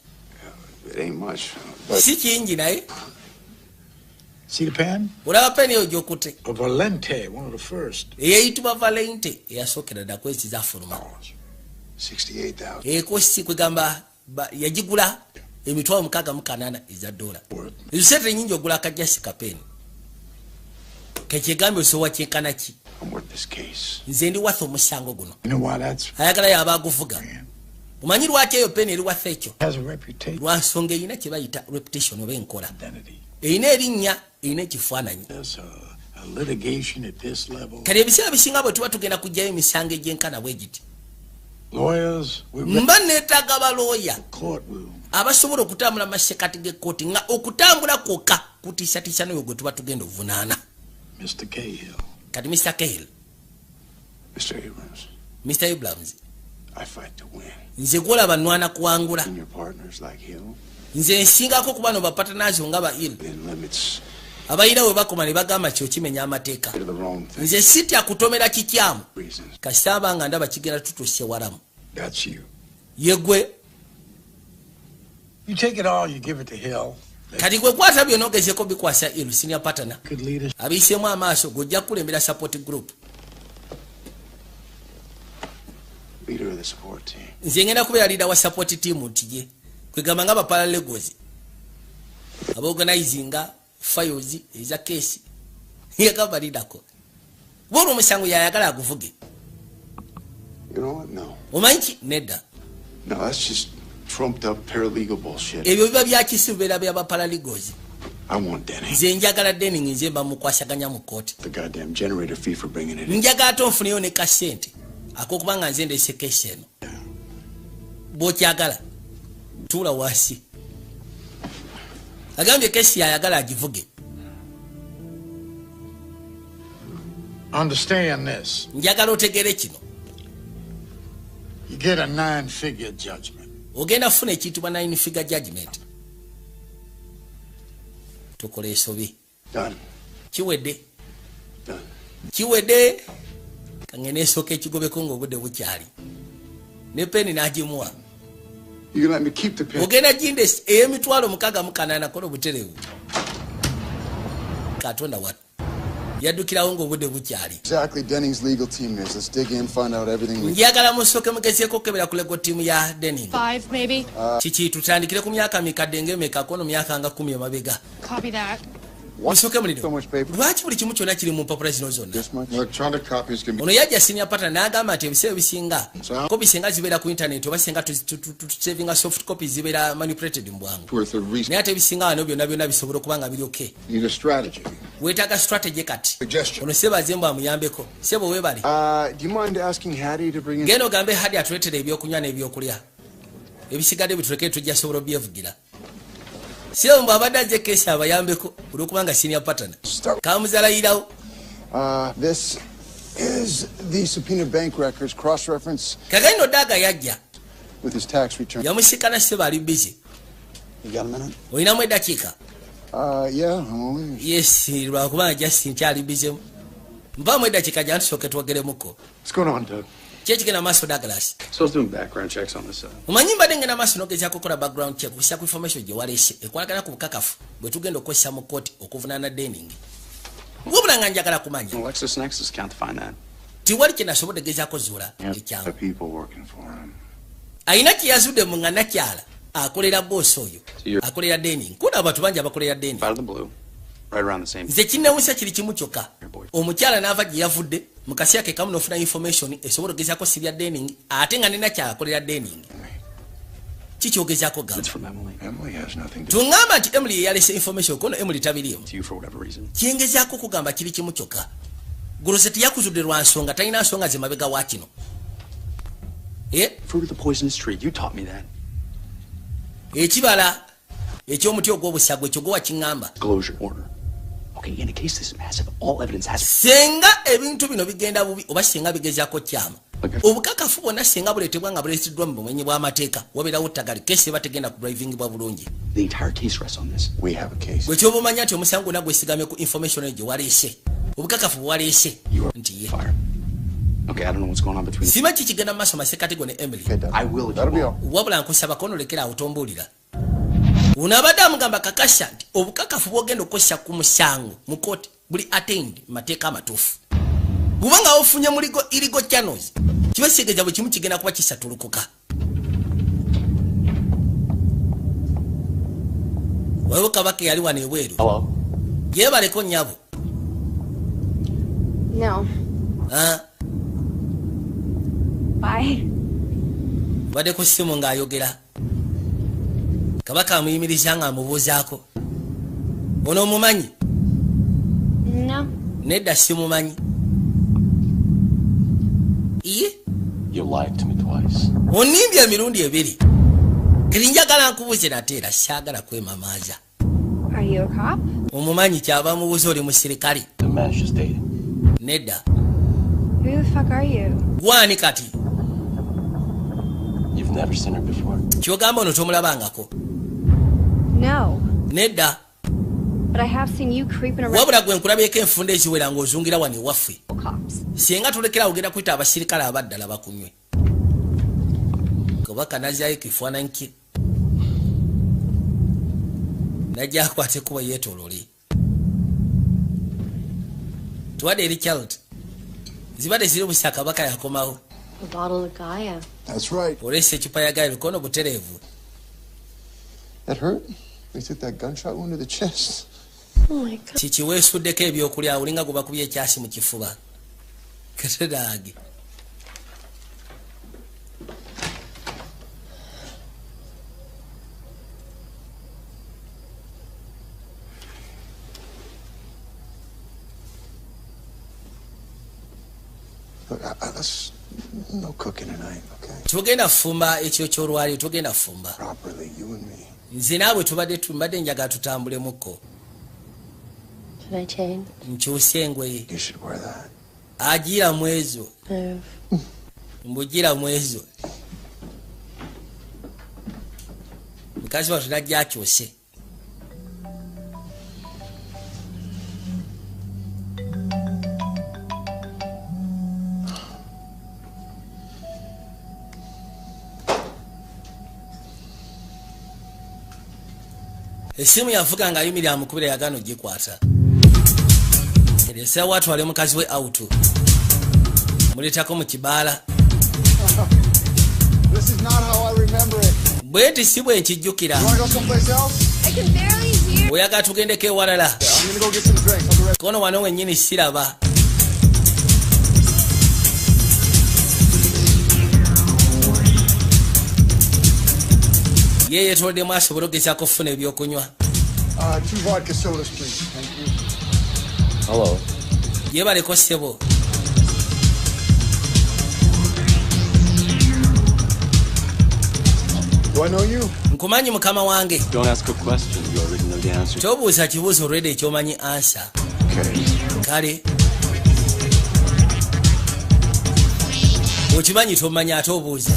It ain't much. Si kingi naye. See the pen? Olaba pen eyo gyokute. A Valente, one of the first. Eyayitibwa Valente eyasokera ddala kwezi zafuluma. 68,000. Ekosi kwegamba yagigula emitwalo 680 eza dola. Ezisete nyingi ogula akajasi kapeni. Kekigambe osowa kyenkana ki? I'm worth this case. Nze ndi watho omusango guno. You know why that's? Ayagala yabaguvuga. Omanyi lwaki eyo peni eri watho ekyo? Has a reputation. Lwansonga erina kye bayita reputation oba enkola. Identity. Erina erinnya, erina ekifaananyi. There's a litigation at this level. Kati ebiseera bisinga bwe tuba tugenda kujjayo emisango egyenkana bwe giti. Lawyers, mba neetaaga balooya courtroom. abasobola okutambula masekati g'ekkooti nga okutambula kwokka kutiisatiisa n'oyo gwe tuba tugenda ovunaana. Mr. Cahill. Kati Mr. Cahill. Mr. Abrams. Mr. Abrams. I fight to win. Nze gwolaba nnwana kuwangula. And your partners like Hill. Nze nsingako ku bano bapatanazo nga ba Hill. Limits. Abayina we bakoma ne bagamba kyo kimenya amateeka. Nze sitya kutomera kikyamu. Kasaba nga ndaba kigenda tutuuse walamu. That's you. Yegwe. You take it all, you give it to Hill. Kati gwe kwata byonna ogezeko bikwasa Hill senior partner. Abiseemu amaaso gojja kulembera support group. Leader of the support team. Nze ngenda kubeera leader wa support team ntije. Kwegamba nga baparalegos. Abaorganizinga files eza case. Yagamba lidako. Bolo omusango yayagala aguvuge. You know what? No. Omanyi nedda. No, that's just trumped up paralegal bullshit. Ebyo biba byakisibera bya baparalegos. I want Denning. Nze njagala Denning nze mba mukwasaganya mu kooti. The goddamn generator fee for bringing it in. Njagala tonfuneyo ne kasente. Akokubanga nze ndese case eno. Bw'okyagala tuula wansi. Agambye kesi yayagala agivuge. Understand this. Njagala otegere kino. You get a 9-figure judgment. Ogenda funa ekiyitibwa 9-figure judgment. Tukole esobi. Done. Kiwedde. Done. Kiwedde. Kangene esooka ekigobeko ng'obudde bukyali. Ne peni n'agimuwa. You can let me keep the pen. Ogenda jinde ey'emitwalo 680 kola obutereevu. Katonda wat. Yaddukirawo ng'obudde bukyali. Exactly, Denning's legal team is. Let's dig in, find out everything we Njagala musooke mugezeeko okukebera ku lego team ya Denning. 5 maybe. Kiki tutandikire ku myaka mikadde ng'emeka kono myaka nga 10 emabega. Copy that. Musooke muliro. Lwaki buli kimu kyonna kiri mu mpapula zino zonna? Electronic copies can be... Ono yajja senior partner n'agamba nti ebiseera bisinga kopi singa zibeera ku internet oba singa tusavinga soft copies zibeera manipulated mu bwangu. Naye ate ebisinga wano byonna bisobola okuba nga biri okay. Need a strategy. Weetaaga strategy kati. Ono Sebaze mbu amuyambeko. Sebo weebale. Do you mind asking Hattie to bring in... Genda ogambe Hattie atuleetere ebyokunywa n'ebyokulya. Ebisigadde bituleke tujja sobola byevugira. Sio mbu abadde ajja kesi abayambeko olwokubanga senior partner. Kamuzalayirawo. This is the subpoena bank records cross-reference. Kagano daga yajja. With his tax return. Yamusikana Sebo ali busy. You got a minute? Oyinamu eddakiika? Yeah, I'm only... Yes, lwakubanga Justin kyali busy. Mpaamu eddakiika gya ntusooke twogeremuko. What's going on, Doug? Kyekigenda maaso Douglas. So I was doing background checks on this. Omanyi mbadde ngenda maaso n'ogezaako okukola background check okussa ku information gye waleese ekwalagana ku bukakafu bwe tugenda okukozesa mu kkooti okuvunaana Denning. Wabula nga njagala kumanya. LexisNexis can't find that. Tiwali kye nasobodde gezaako zuula ekyangu. People working for him. Ayina kye yazudde mu nga nakyala akolera boss oyo. Akolera Denning. Kuna abantu bangi abakolera Denning. Out of the blue. Right around the same. Nze kinnewusa kiri kimu kyokka. Omukyala n'ava gye yavudde mu kaseera ke kamu n'ofuna information esobola ogezaako sibya Denning ate nga nina kyakolera Denning. Kikyogezaako gamba. Emily has nothing to Tungamba nti Emily yalese information kono Emily tabiriyo. To you for whatever reason. Kyengezaako kugamba kiri kimu kyokka. Guroseti yakuzudde lwa nsonga talina nsonga ze mabega wa kino. Fruit of the poisonous tree. You taught me that. Ekibala ekyomuti ogw'obusagwa ekyo gwe wakiŋŋamba. Disclosure order. Okay, in a case this massive, all evidence has. Senga ebintu bino bigenda bubi oba senga bigezaako kyama. Obukakafu bwonna senga buleetebwa nga buleeteddwa mu bumenyi bw'amateeka wabeerawo ttagali kesi bategenda ku driving bwa bulungi. The entire case rests on this. We have a case. Bwe kyoba omanya nti omusango gwonna gwesigamye ku information eyo gye waleese. Obukakafu bwe waleese nti ye. Okay, I don't know what's going on between. Sima kikigenda mu maaso masekati go ne Emily. I will. That'll be all. Wabula nkusaba konolekera awo tombuulira. Unabadde amugamba kakasha nti obukakafu bwogenda okukosa ku musango mu kooti buli attained mateeka amatuufu. Bw'obanga ofunye mu illegal channels kiba kitegeeza bwe kimu kigenda kuba kisatulukuka. Wewe kabaka yali wano ebweru. Yeebaleko nnyabo. No. Bye. Badde ku ssimu ng'ayogera. Kabaka amuyimiriza nga amubuuzaako. Ono omumanyi? No. Nedda simumanyi. Iye? You lied to me twice. Onimbye emirundi ebiri. Kiri njagala nkubuuze nate era saagala kwemamaaza. Are you a cop? Omumanyi kyava mubuuza oli musirikale. The man she's dating. Nedda. Who the fuck are you? Gwani kati? You've never seen her before. Kyogamba ono tomulabangako. No. Nedda. But I have seen you creeping around. Wabula gwe nkulabyeko enfunda eziwera ng'ozungira wano ewaffe. Cops. Singa tulekera ogenda kuyita abasirikale abaddala bakunywe. Kabaka nazaayo kifaananyi kye. Najja akwate kuba yeetoolole. Tuwadde eri Charlotte. Zibadde ziri busa Kabaka yakomawo. A bottle of Gaia. That's right. Olese ecupa ya Gaia lukono butereevu. That hurt? They took that gunshot wound to the chest. Oh my God. Kiki weesuddeko ebyokulya olinga gwe bakubye ekyasi mu kifuba. Ketedaage. Look, let's no cooking tonight, okay? Tugenda fumba ekyo ky'olwali tugenda fumba. Properly, you and me. Nze naawe tubadde njagala tutambulemmukko. Should I change? Nkyuse engoye. You should wear that. Agira mu ezo. Mbugira mu ezo. Mukazi wattu najja akyuse. Esimu yavuga nga ayimirira amukubira yagano gikwata. Eresa watu wale mukazi we out. Muletako mu kibaala. This is not how I remember it. Bweti si bwe nkijjukira. You wanna go someplace else? I can barely hear. Oyaga tugendeko ewalala. I'm gonna go get some drinks. I'll be right. Kono wano wennyini siraba. Yeye tolde mwaso bulogezako kufuna ebyokunywa. 2 vodka sodas, please. Thank you. Hello. Yebaleko ssebo. Do I know you? Nkumanyi mukama wange. Don't ask a question. You already know the answer. Tobuuza kibuuzo olwedde ekyomanyi answer. Kale. Okimanyi tomanyi ate obuuza.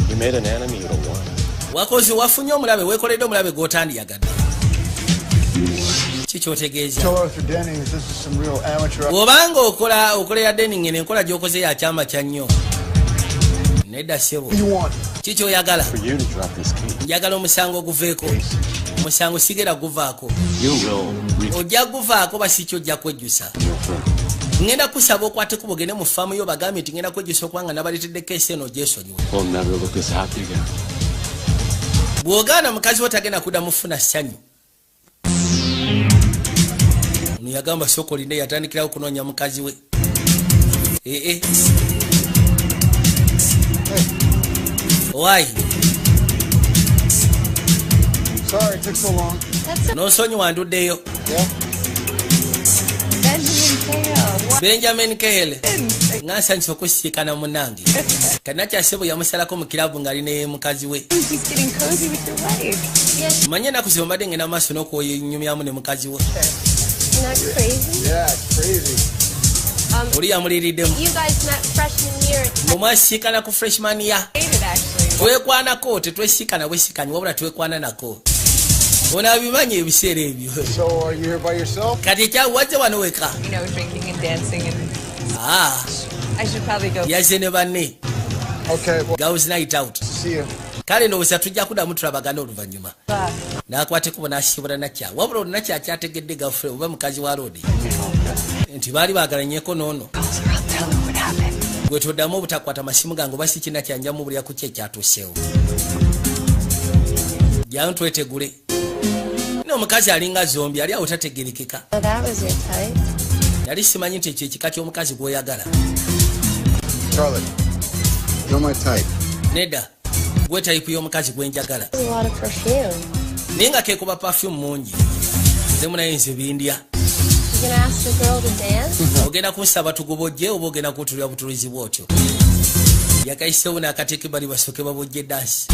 You made an enemy you don't want. Wakoze wafunye omulabe weekoledde omulabe gw'otandiyagadde. Kikyotegeeza. Tell Arthur Denning this is some real amateur. Bw'obanga okolera Denning enkola gy'okoze ya kyama kya nnyo. Nedda ssebo. Kikyoyagala. For you to drop this case. Njagala omusango guveeko. Omusango sigera guvaako. You will. Ojja guvaako basi kyojja kwejjusa. Ngenda kusaba okwate kubogene mu faamu yo bagambye nti ngenda kwejjusa okubanga nabaleetedde keesi eno gyesonyiwe. We'll never look this happy again. Bw'ogaana mukazi wo tagenda kudda mufuna ssanyu. ono yagamba soko linde yatandikirawo kunoonya mukazi we. Why? Sorry it took so long. No sonyi wanduddeyo. Yeah. Benjamin Kehele. Ngasa nchi okusiikana munange. Kanakyasebo yamusalako mu kilabu ng'alina mukazi we. Manye nakusiba mbadde ngenda maaso n'okwenyumyamu ne mukazi we. Oli yamuliiriddemu. Mumwasiikana ku freshman year. Twekwanako tetwesiikana bwesikanye wabula twekwana nako. Ona abimanye ebiseera ebyo. So are you here by yourself? Kati ekyawadde wano weka. You know, drinking and dancing and... I should probably go. Yazze ne banne. Okay, well... Girls night out. See you. Kale ndowooza tujja kuddamu tulabagana oluvannyuma. N'akwateko n'asibula Nakya. Wabula Nakya akyategedde gaffe oba mukazi wa Lodi. Nti baali baagalanyeko n'ono. Gwe toddamu obutakwata masimu gange oba si kinakya njamu bulya ku kye ekyatuuseewo. Jyayo twetegule. Omukazi alinga zombi ali awo tategerekeka. Yali simanyi nti ekyo ekika ky'omukazi gw'oyagala. Charlotte, you're my type. Nedda, gwe type y'omukazi gwe njagala. Naye nga keekuba perfume mungi. Nze munaye nze bindya. Ogenda kunsaba tugubojje oba ogenda kutulya butulizi bw'otyo. Yakayiseewo n'akateeke bali basooke babojje dansi.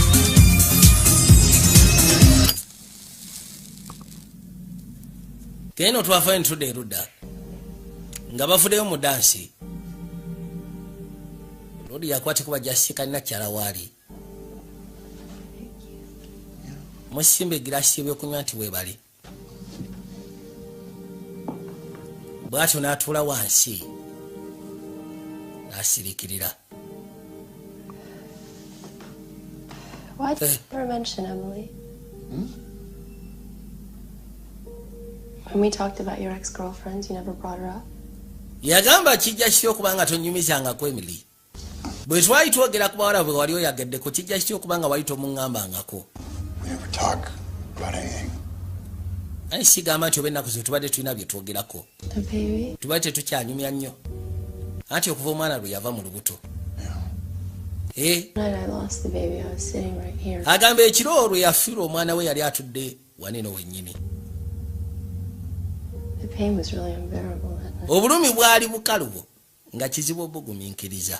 Keno twafa entudde erudda nga bavuddeyo mu dansi. Lodi yakwate kuba jasika Nakyala waali. Musimbe girasi ebyokunywa nti weebale. Bw'atyo n'atuula wansi n'asirikirira. Why did you never mention Emily? When we talked about your ex-girlfriends, you never brought her up? Yagamba kijja kityo okuba nga tonyumizangako Emily. Bwe twali twogera ku bawala bwe wali oyageddeko kijja kityo okuba nga wali tomuŋŋambangako. We never talk about anything. Naye sigamba nti oba ennaku zo tubadde tulina bye twogerako. Tubadde tetukyanyumya nnyo. Anti okuva omwana lwe yava mu lubuto. Agamba ekiro olwo yafiirwa omwana we yali atudde waneno wennyini. Obulumi bwali bukalubo nga kizibu obugumiikiriza.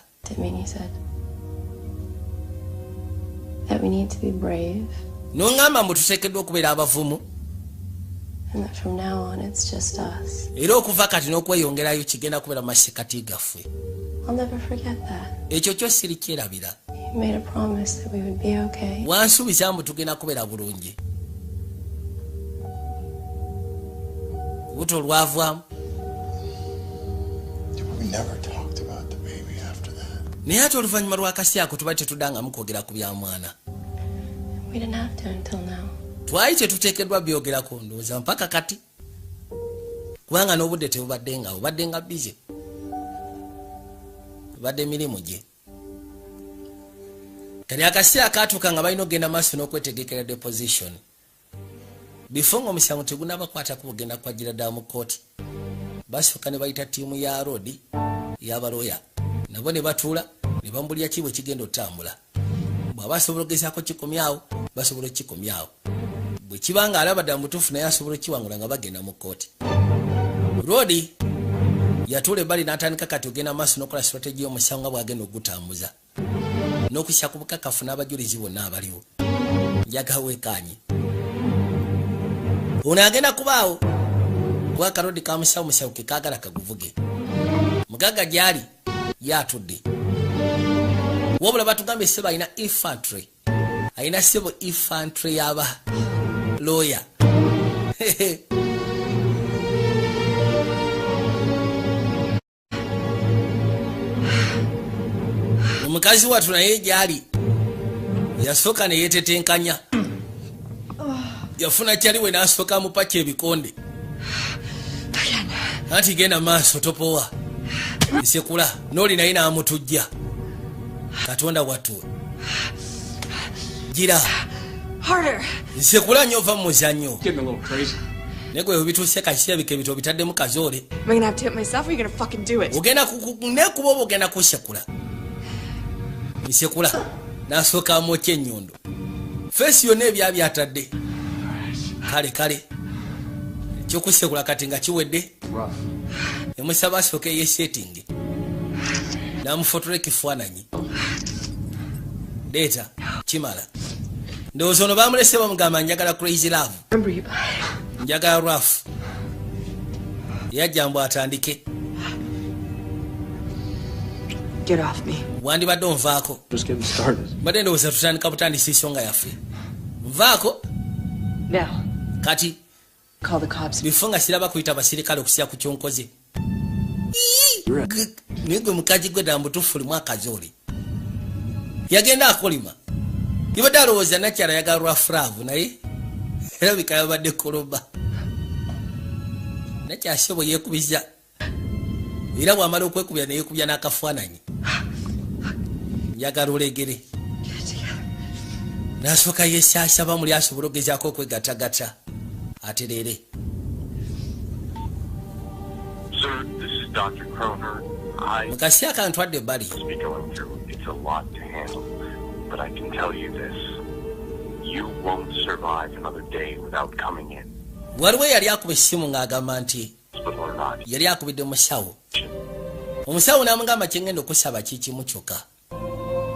N'ongamba mbu tuteekeddwa okubeera abavumu. Era okuva kati n'okweyongerayo kigenda kubeera masekati gaffe. Ekyo kyo sirikyerabira. Wansuubiza mbu tugenda kubeera bulungi. Buto lwavaamu. Naye ate oluvannyuma lw'akasi ako tubali tetuddangamu kwogera ku bya mwana. Twali tetuteekeddwa byogerako ndowooza mpaka kati. Kubanga n'obudde tebubadde nga obadde nga bize. Badde emirimu gye. Kali akasi akaatuuka nga balina okugenda maaso n'okwetegekera deposition. Before ng'omusango tegunnabakwata kubugenda kwajjira ddala mu kkooti. Basooka ne bayita ttiimu ya Lodi y'abalooya. Nabo ne batuula ne bambulira ki bwe kigenda otambula. Bw'aba asobola okugezaako kikomyawo basobola okukikomyawo. Bwe kiba nga alaba ddala mutuufu naye asobola okukiwangula nga bagenda mu kkooti. Lodi yatuula ebbali n'atandika kati ogenda maaso n'okola strategy y'omusango nga bw'agenda okugutambuza. N'okusya ku bukakafu n'abajulizi bonna abaliwo. Njagala weekaanye. Ono agenda kubaawo kuba akalodi ka musawo ke kaagala kaguvuge. Mugaga gy'ali yatudde. Wabula batugambye ssebo alina infantry. Alina ssebo infantry y'aba lawyer. Omukazi wattu naye gy'ali yasooka ne yeetetenkanya. Yafuna kyaliwe n'asooka mupakya ebikonde. Anti genda maaso topowa. Nsekula n'oli naye n'amutujja. Katonda wattu. Gira. Harder. Nsekula nnyo ova mu muzannyo. Negwe obituuse kashira bikebito bitadde mu kazole. Am I gonna have to hit myself or are you gonna fucking do it? Ogenda nekuba ogenda kusekula. Isekula. Nasoka mu kyenyondo. Face yone byatadde. Kale. Kyokusekula kati nga kiwedde. Emusaba asoke ye setting. Namufotole kifaananyi. Data kimala. Ndowooza ono bamulese bamugamba njagala crazy love. Njagala rough. Yajja mbu atandike. Get off me. Wandibadde onvaako. Just getting started. Badde ndowooza tutandika butandisa ensonga yaffe. Nvaako. Now. Kati. Call the cops. Bifo nga siraba kuyita abasirikale okusira ku kyonkoze. Nigwe mukaji gwe dambu tufuli mwakazoli. Yagenda akolima. Yibadde alowooza nakyala yagala lwafuravu naye era bikaya badde koloba. Nakyasebo yeekubiza. Era bw'amala okwekubya ne yeekubya n'akafaananyi. Njagala olegere. Nasooka yeesaasaba muli asobola okugezaako okwegatagata. Aterere. Sir, this is Dr. Kroner. Mukasi akantwadde ebbali. It's a lot to handle, but I can tell you this. You won't survive another day without coming in. Waliwo yali akuba essimu ng'agamba nti yali akubidde musawo. Omusawo n'amugamba kyengenda okusaba kikimu kyokka.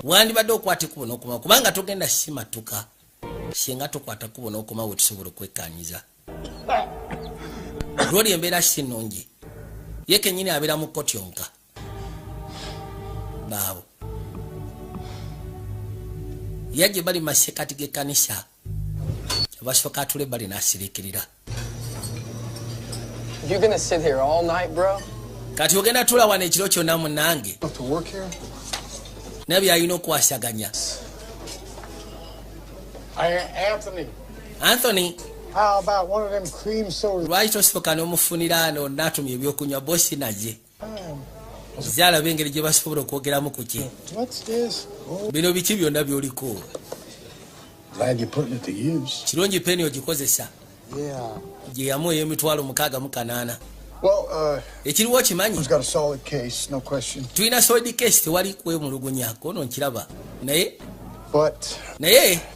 Wandibadde okwata kubo n'okoma kubanga togenda simatuka. Singa tokwata kubo n'okoma we tusobola okwekkaanyiza. Lwoli embeera si nnungi. Ye kennyini abeera mu kkoti yonka. Baabo. Yajje bali masekati g'ekkanisa. Abasooka atule bali n'asirikirira. You gonna sit here all night, bro? Kati ogenda tula wano ekiro kyonna munnange. Nabi alina okwasaganya. Anthony. How about one of them cream sodas? Lwaki tosooka n'omufunira n'onatumya ebyokunywa bosi naye. Zaala b'engeri gye basobola okwogeramu ku ki. Bino biki byonna by'oliko. Glad you're putting it to use. Kirungi peni ogikozesa. Yeah. Gye yamu ey'emitwalo 68. Well, ekiriwo kimanyi. Who's got a solid case, no question. Tulina solid case tewali kwemulugunya kono nkiraba. But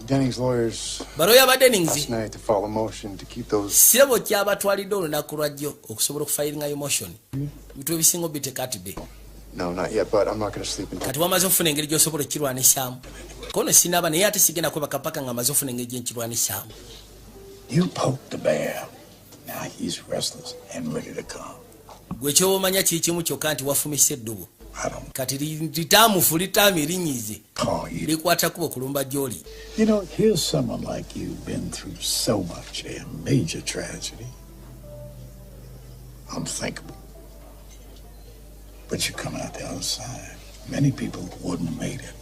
Denning's lawyers Baroya ba Dennings last night to file a motion to keep those. Sebo kyabatwalidde olunaku lwajjo okusobola okufayiringa emotion. Bitu ebisingo bitekatide. No, not yet, but I'm not going to sleep until. Kati wamaze ofuna engeri gy'osobola okirwanisaamu. Kono sinaba naye ate sigenda kwebaka paka nga amaze ofuna engeri gy'enkirwanisaamu. You poked the bear. Now he's restless and ready to come. Gwe ky'omanya kikimu kyokka nti wafumise eddubu. Kati litaamufu litaami erinyize. Likwata kubo kulumba gy'oli. You know, here's someone like you been through so much, a major tragedy. Unthinkable. But you come out the other side. Many people wouldn't have made it.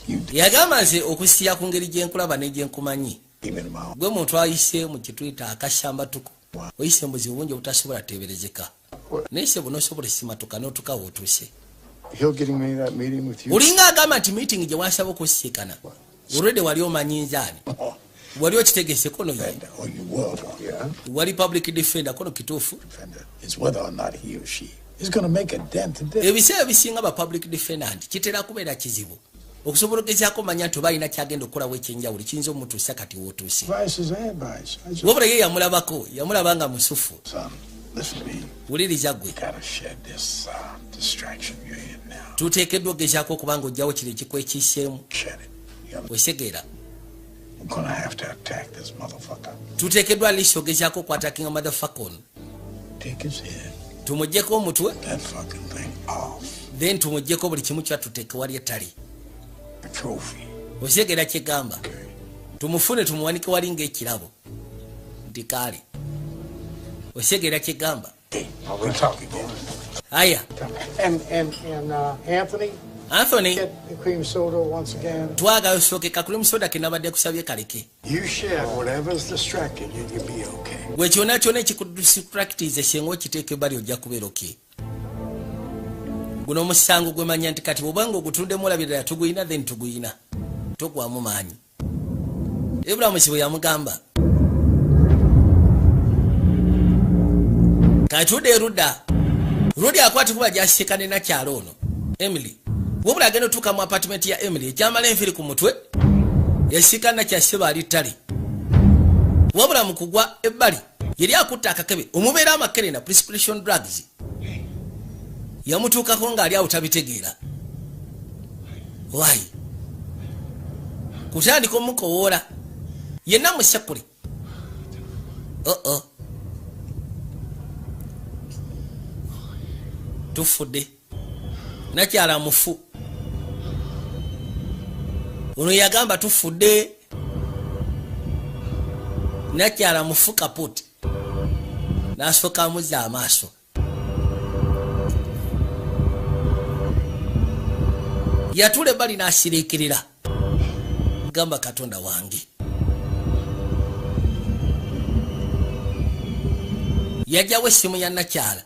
You did. Yagamba nze okusiya ku ngeri gye nkulaba ne gye nkumanyi. Gwe muntu ayise mu kituyita akashamba tuku. Oyise mbuzi obungi obutasobola teeberezeka. Naye se buno osobola simatuka n'otukawo otuuse. He'll getting me that meeting with you. Ulinga agamba nti meeting gye wasaba okusisikana. Already wali omanyi nzaani. Wali okitegese kono ye. Wali public defender kono kituufu. It's whether or not he or she is going to make a dent in this. Ebiseera bisinga ba public defender nti kitera kubeera kizibu. Okusobola okugezaako manya nti balina kyagenda okukolawo ekyenjawulo kiyinza omutuusa kati w'otuuse. Wabula ye yamulabako yamulaba musufu. Wuliriza gwe. Tuteekeddwa okugezaako okuba nga ojjawo kiro ekikwekiiseemu. Wesegeera. Tuteekeddwa liisi ogezaako okwatakinga motherfucker ono. Tumuggyeko omutwe. Then tumuggyeko buli kimu kyatuteeke wali etali. Osegeera kyegamba. Tumufune tumuwanike wali ng'ekirabo. Nti kaali. Osegeera kyegamba. Aya. And Anthony? Anthony. Get the cream soda once again. Twaga osooke cream soda ke nabadde kusabye kaleke. You share whatever's distracting you, you'll be okay. Gwe kyonna kyonna ekikudistractize senga okiteeka ebbali ojja kubeera okay. Guno omusango gwe manya nti kati bw'obanga ogutuddemu olabirira tuguyina then tuguyina. Togwamu maanyi. Ibulamu si bwe yamugamba. katude Rudy akwati kuba jasikane na kyalo ono Emily wobula agenda tuka mu apartment ya Emily kyamala enfiri ku mutwe yasikana kyasiba alitali wabula mukugwa ebbali yali akutta akakebe omubeera amakere na prescription drugs yamutuukako ng'ali awo tabitegeera wayi kutandika omukowoola yenna musekule tufudde nakyala mufu ono yagamba tufudde nakyala mufu kaput nasooka amuzza amaaso yatule bali nasiriikirira gamba Katonda wange yajjawo essimu ya nakyala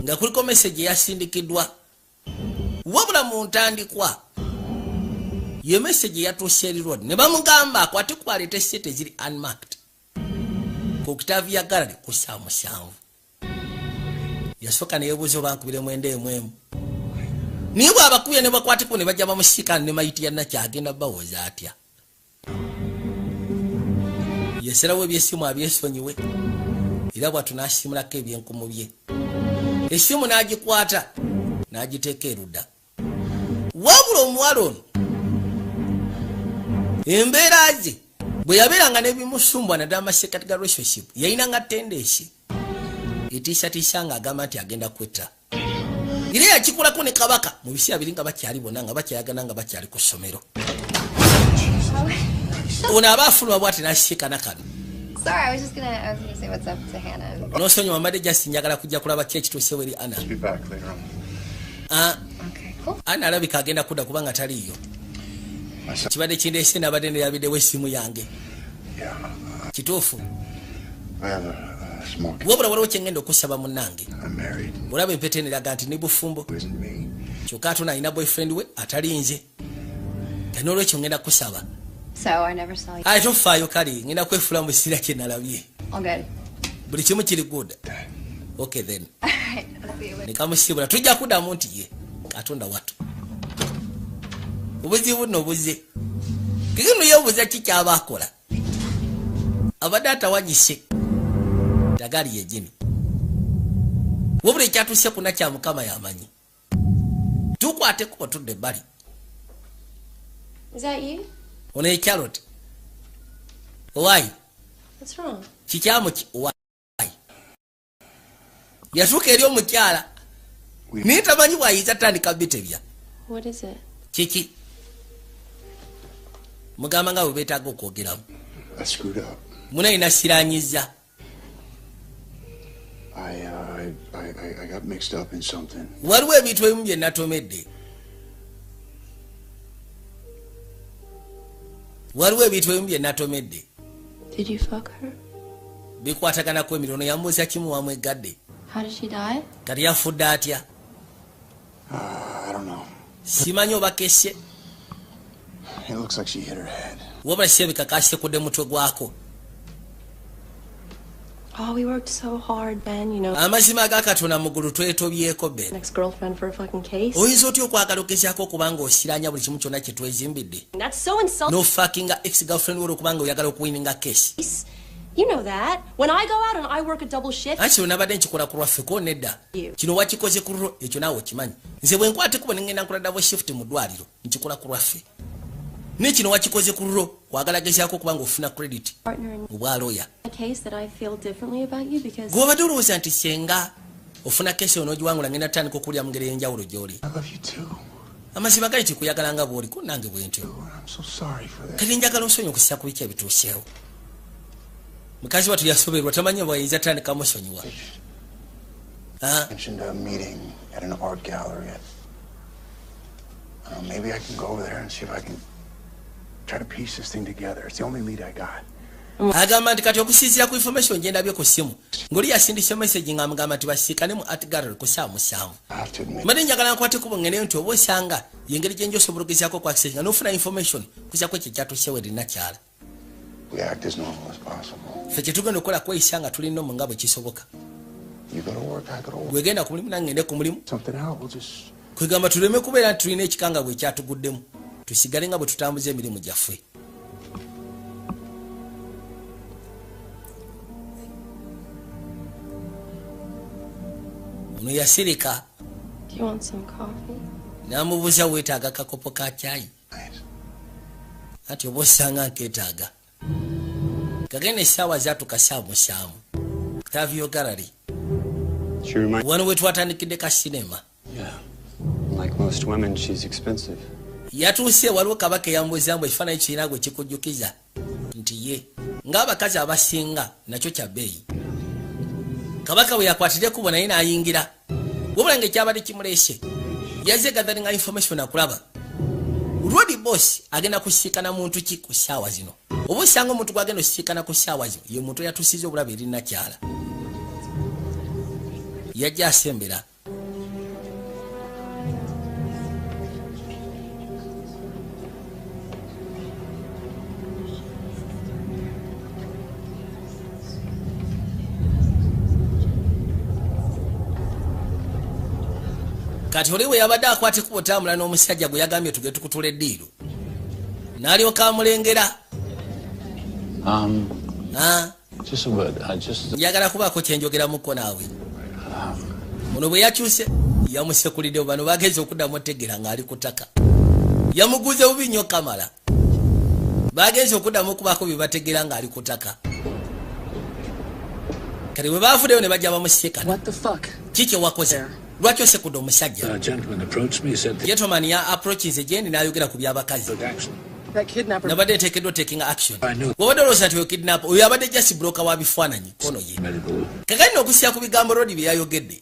nga kuliko message yasindikiddwa wabula mu ntandikwa ye message yatuuse eri Rod ne bamugamba akwate kwaleeta essente eziri unmarked ku Octavia Gallery ku saa 7 yasooka ne yeebuuza oba nkubire mwenda emwemu niye bw'abakubye ne bakwateko ne bajja bamusikana ne mayiti ya Nakyala agenda bawooza atya yeserawo ebyessimu abyesonyiwe era bwatu n'asimulako ebyenkumu bye essimu n'agikwata n'agiteeka erudda wabula omuwala ono embeera ze bwe yabeeranga n'ebimusumbwa naddala amasekati ga relationship yayinanga tendensi etiisatiisa ng'agamba nti agenda kwetta era yakikolako ne kabaka mu biseera biri nga bakyali bonna nga bakyayagana nga bakyali ku ssomero ono aba afuluma bw'ati n'asiikana kano Sorry, I was just gonna say what's up to Hannah. Nosonyiwa mbadde just njagala kujja kulaba ki ekituusewo eri Anna. Be back later on. Okay, cool. Anna alabika agenda kudda kubanga taliiyo. Kibadde kindeese nabadde nerabiddewo essimu yange. Kituufu. Wabula waliwo kyengenda okusaba munnange. Olaba empete eneraga nti ne bufumbo. Kyokka ate ono alina boyfriend we atali nze. N'olwekyo ngenda kusaba. So I never saw you. Tofaayo kale ngenda kwefula mu kiseera kye nalabye. All good. Buli kimu kiri good. Okay then. Alright, I'll see you later. Nikamusibula tujja kuddamu nti ye Katonda watu. Obuzibu n'obuze. Kigino yebuuza ki kyaba akola. Abadde atawanyise. Tagali yegini. Wabula ekyatuuse ku Nakya Mukama yamanyi. Tukwateko tudde bali. Is that you? Ono e carrot. Why? What's wrong? Kikyamu ki why? Yatuuka eri omukyala. Naye tamanyi bw'ayinza tandika bitebya. What is it? Kiki. Mugamba nga bwe beetaaga okwogeramu. I screwed up. Munayina siranyiza. I got mixed up in something. Waliwo ebintu ebimu bye natomedde. Waliwo ebintu ebimu bye natomedde. Did you fuck her? Bikwataganako emirono yambuuza kimu wamwegadde. How did she die? Kati yafudde atya? I don't know. Simanyi oba kesse. It looks like she hit her head. Wabula kikakase kudde mutwe gwako. Oh, we worked so hard, Ben, you know. Amazima agakatona mugulu twetobyeko Ben. Ex-girlfriend for a fucking case. Oyinza otya okwagala ogezaako okubanga osiranya buli kimu kyonna kye twezimbidde. That's so insulting. No fucking ex-girlfriend wolo okubanga oyagala okuwininga case. You know that. When I go out and I work a double shift. Anti nabadde nkikola ku lwaffeko nedda. Kino wakikoze ku lwo ekyo naawe okimanyi. Nze bwe nkwate kuba ngenda nkola double shift mu ddwaliro nkikola ku lwaffe. Ne kino wakikoze ku lwo kwagala gezaako okubanga ofuna credit. Obwa lawyer. A case that I feel differently about you because. Gwobadde olowooza nti senga ofuna kesi onoogiwangula ngenda tandika okulya mu ngeri ey'enjawulo gy'oli. I love you too. Amazima gali kikuyagala nga bw'oliko nange bwe ntyo. I'm so sorry for that. Kati njagala onsonyiwa ku biki ebituuseewo. Mukazi wattu yasoberwa tamanyi bw'ayinza tandika musonyiwa. Mentioned a meeting at an art gallery. Maybe I can go over there and see if I can try to piece this thing together. It's the only lead I got. Agamba nti kati okusinziira ku information gye ndabye ku ssimu ng'oli yasindise message ng'amugamba nti basiikane mu art gallery ku saa 7. Mbadde njagala nkwate kubo ngene nti oba osanga y'engeri gye nja osobola okugezaako ku access nga n'ofuna information kusa ku ekyo kyatuusewo eri Nakyala. We act as normal as possible. Fe kitugenda okukola kweyisa nga tulina mu nga bwe kisoboka. You gotta work, I gotta work. Gwegenda ku mulimu nange ngende ku mulimu. Something out, we'll just... Kwegamba tuleme kubeera nti tulina ekikanga bwe kyatuguddemu. Tusigale nga bwe tutambuza emirimu gyaffe. Ono yasirika. Do you want some coffee? Namubuuza weetaaga kakopo ka caayi. Ati oba osanga nkeetaaga. Kagenda essaawa zaatuka 7:00. Tavio Gallery. Wano we twatandikidde ka sinema. Yeah. Like most women, she's expensive. Yatuuse waliwo kabaka eyambuuzambu ekifaananyi kirina gwe kikujjukiza nti ye ng'abakazi abasinga nakyo kya bbeeyi. Kabaka bwe yakwatidde kubo naye n'ayingira. Wabula ng'ekyabadde kimuleese yazze gathering information akulaba. Rodi boss agenda kusiikana muntu ki ku ssaawa zino. Oba osanga omuntu gwagenda okusiikana ku ssaawa zino ye muntu eyatuusiza obulabe eri nakyala. Yajja asembera. Kati oli we yabadde akwate ku butambula n'omusajja gwe yagambye tugende tukutula eddiiro. N'alyoka amulengera. Just a word. Njagala kubaako kye njogeramuko naawe. Ono bwe yakyuse yamusekulidde bano bageze okuddamu otegeera ng'ali ku ttaka. Yamuguze bubi nnyo Kamala. Bageze okuddamu okubaako bye bategeera ng'ali ku ttaka. Kati bwe baafuddeyo ne bajja bamusekana. What the fuck? Kiki wakoze? Lwaki osekudde omusajja? Gentleman approached me, said... Gentleman ya approaches gyendi n'ayogera ku by'abakazi. That kidnapper... Nabadde nteekeddwa taking action. Wabadde olowooza nti oyo kidnapper, oyo abadde just broker wa bifaananyi kono ye. Kakati n'okusya ku bigambo Rodi bye yayogedde.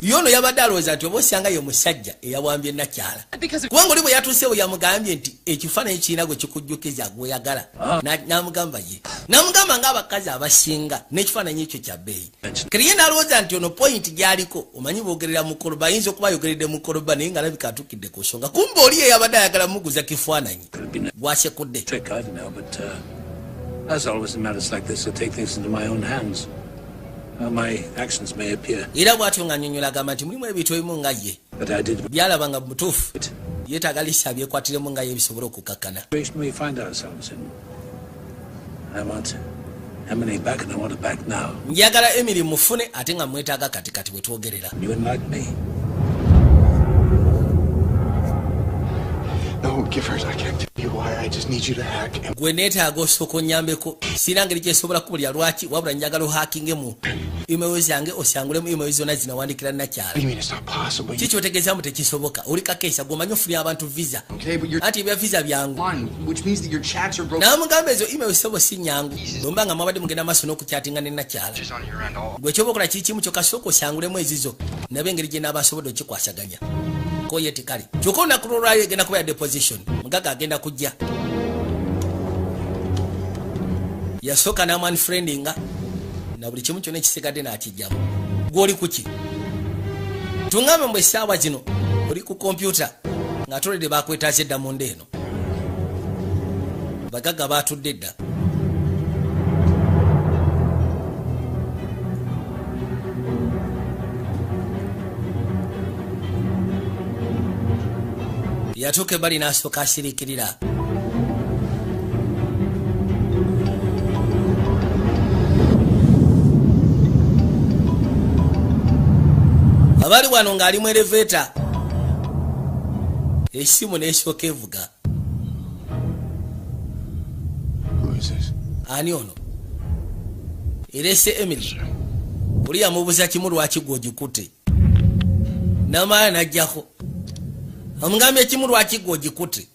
Yono yabadde alowooza nti oba osanga ye musajja eyawambye nakyala. Kubanga oli bwe yatuuseewo yamugambye nti ekifaananyi kirina gwe kikujjukiza gweyagala. N'amugamba ye. N'amugamba ng'abakazi abasinga n'ekifaananyi ekyo kya bbeeyi. Kati ye n'alowooza nti ono point gy'aliko omanyi boogerera mu koloba ayinza okuba ayogeredde mu koloba naye ng'alabika atukidde ku nsonga. Kumbe oli ye yabadde ayagala muguza kifaananyi. Bwasekudde. As always in matters like this, I take things into my own hands. My actions may appear. Era bw'atyo ng'annyonnyola agamba nti mulimu ebintu ebimu nga ye. Byalaba nga mutuufu. Yeetaaga lisa byekwatiremu nga ye bisobola okukakkana. We find ourselves in. I want Emily back and I want her back now. Njagala Emily mufune ate nga mwetaaga kati bwe twogerera. You enlighten me. No, give her. I can't tell you why. I just need you to hack. Gwe neetaaga osooka onnyambeko. Sina ngeri gyesobola kubulira lwaki wabula njagala ohaakingemu emails yange osangulemu emails zonna zinawandikira nakyala. Kiki otegeeza mu tekisoboka? Oli kakeesa gw'omanyi ofunira abantu visa. Ati ebya visa byangu. N'amugamba ezo emails sobo si nnyangu. Lomba nga mwabadde mugenda maaso n'okukyatinga ne nakyala. Gwe ky'oba okola kiri kimu kyokka sooka osangulemu ezizo. Nabe engeri gye naaba asobodde okikwasaganya. Koye tikali. Kyokka olunaku lwolwayo egenda kubeera deposition. Mugaga agenda kujja. Yasooka n'amanfriendinga na buli kimu kyonna ekisigadde n'akijjamu. Gw'oli kuki? Tungambe mbwe essaawa zino oli ku kompyuta ng'atoledde bakwetaasa edda mu ndeeno. Bagagga baatudde edda. Yatuuka ebbali n'asooka asiriikirira. Abali wano ng'ali mu elevator. Essimu n'esooka evuga. Ani ono? Erese Emily. Oli yamubuuza kimu lwaki gw'ogikutte. N'amala n'ajjako. Amugambye kimu lwaki gw'ogikutte.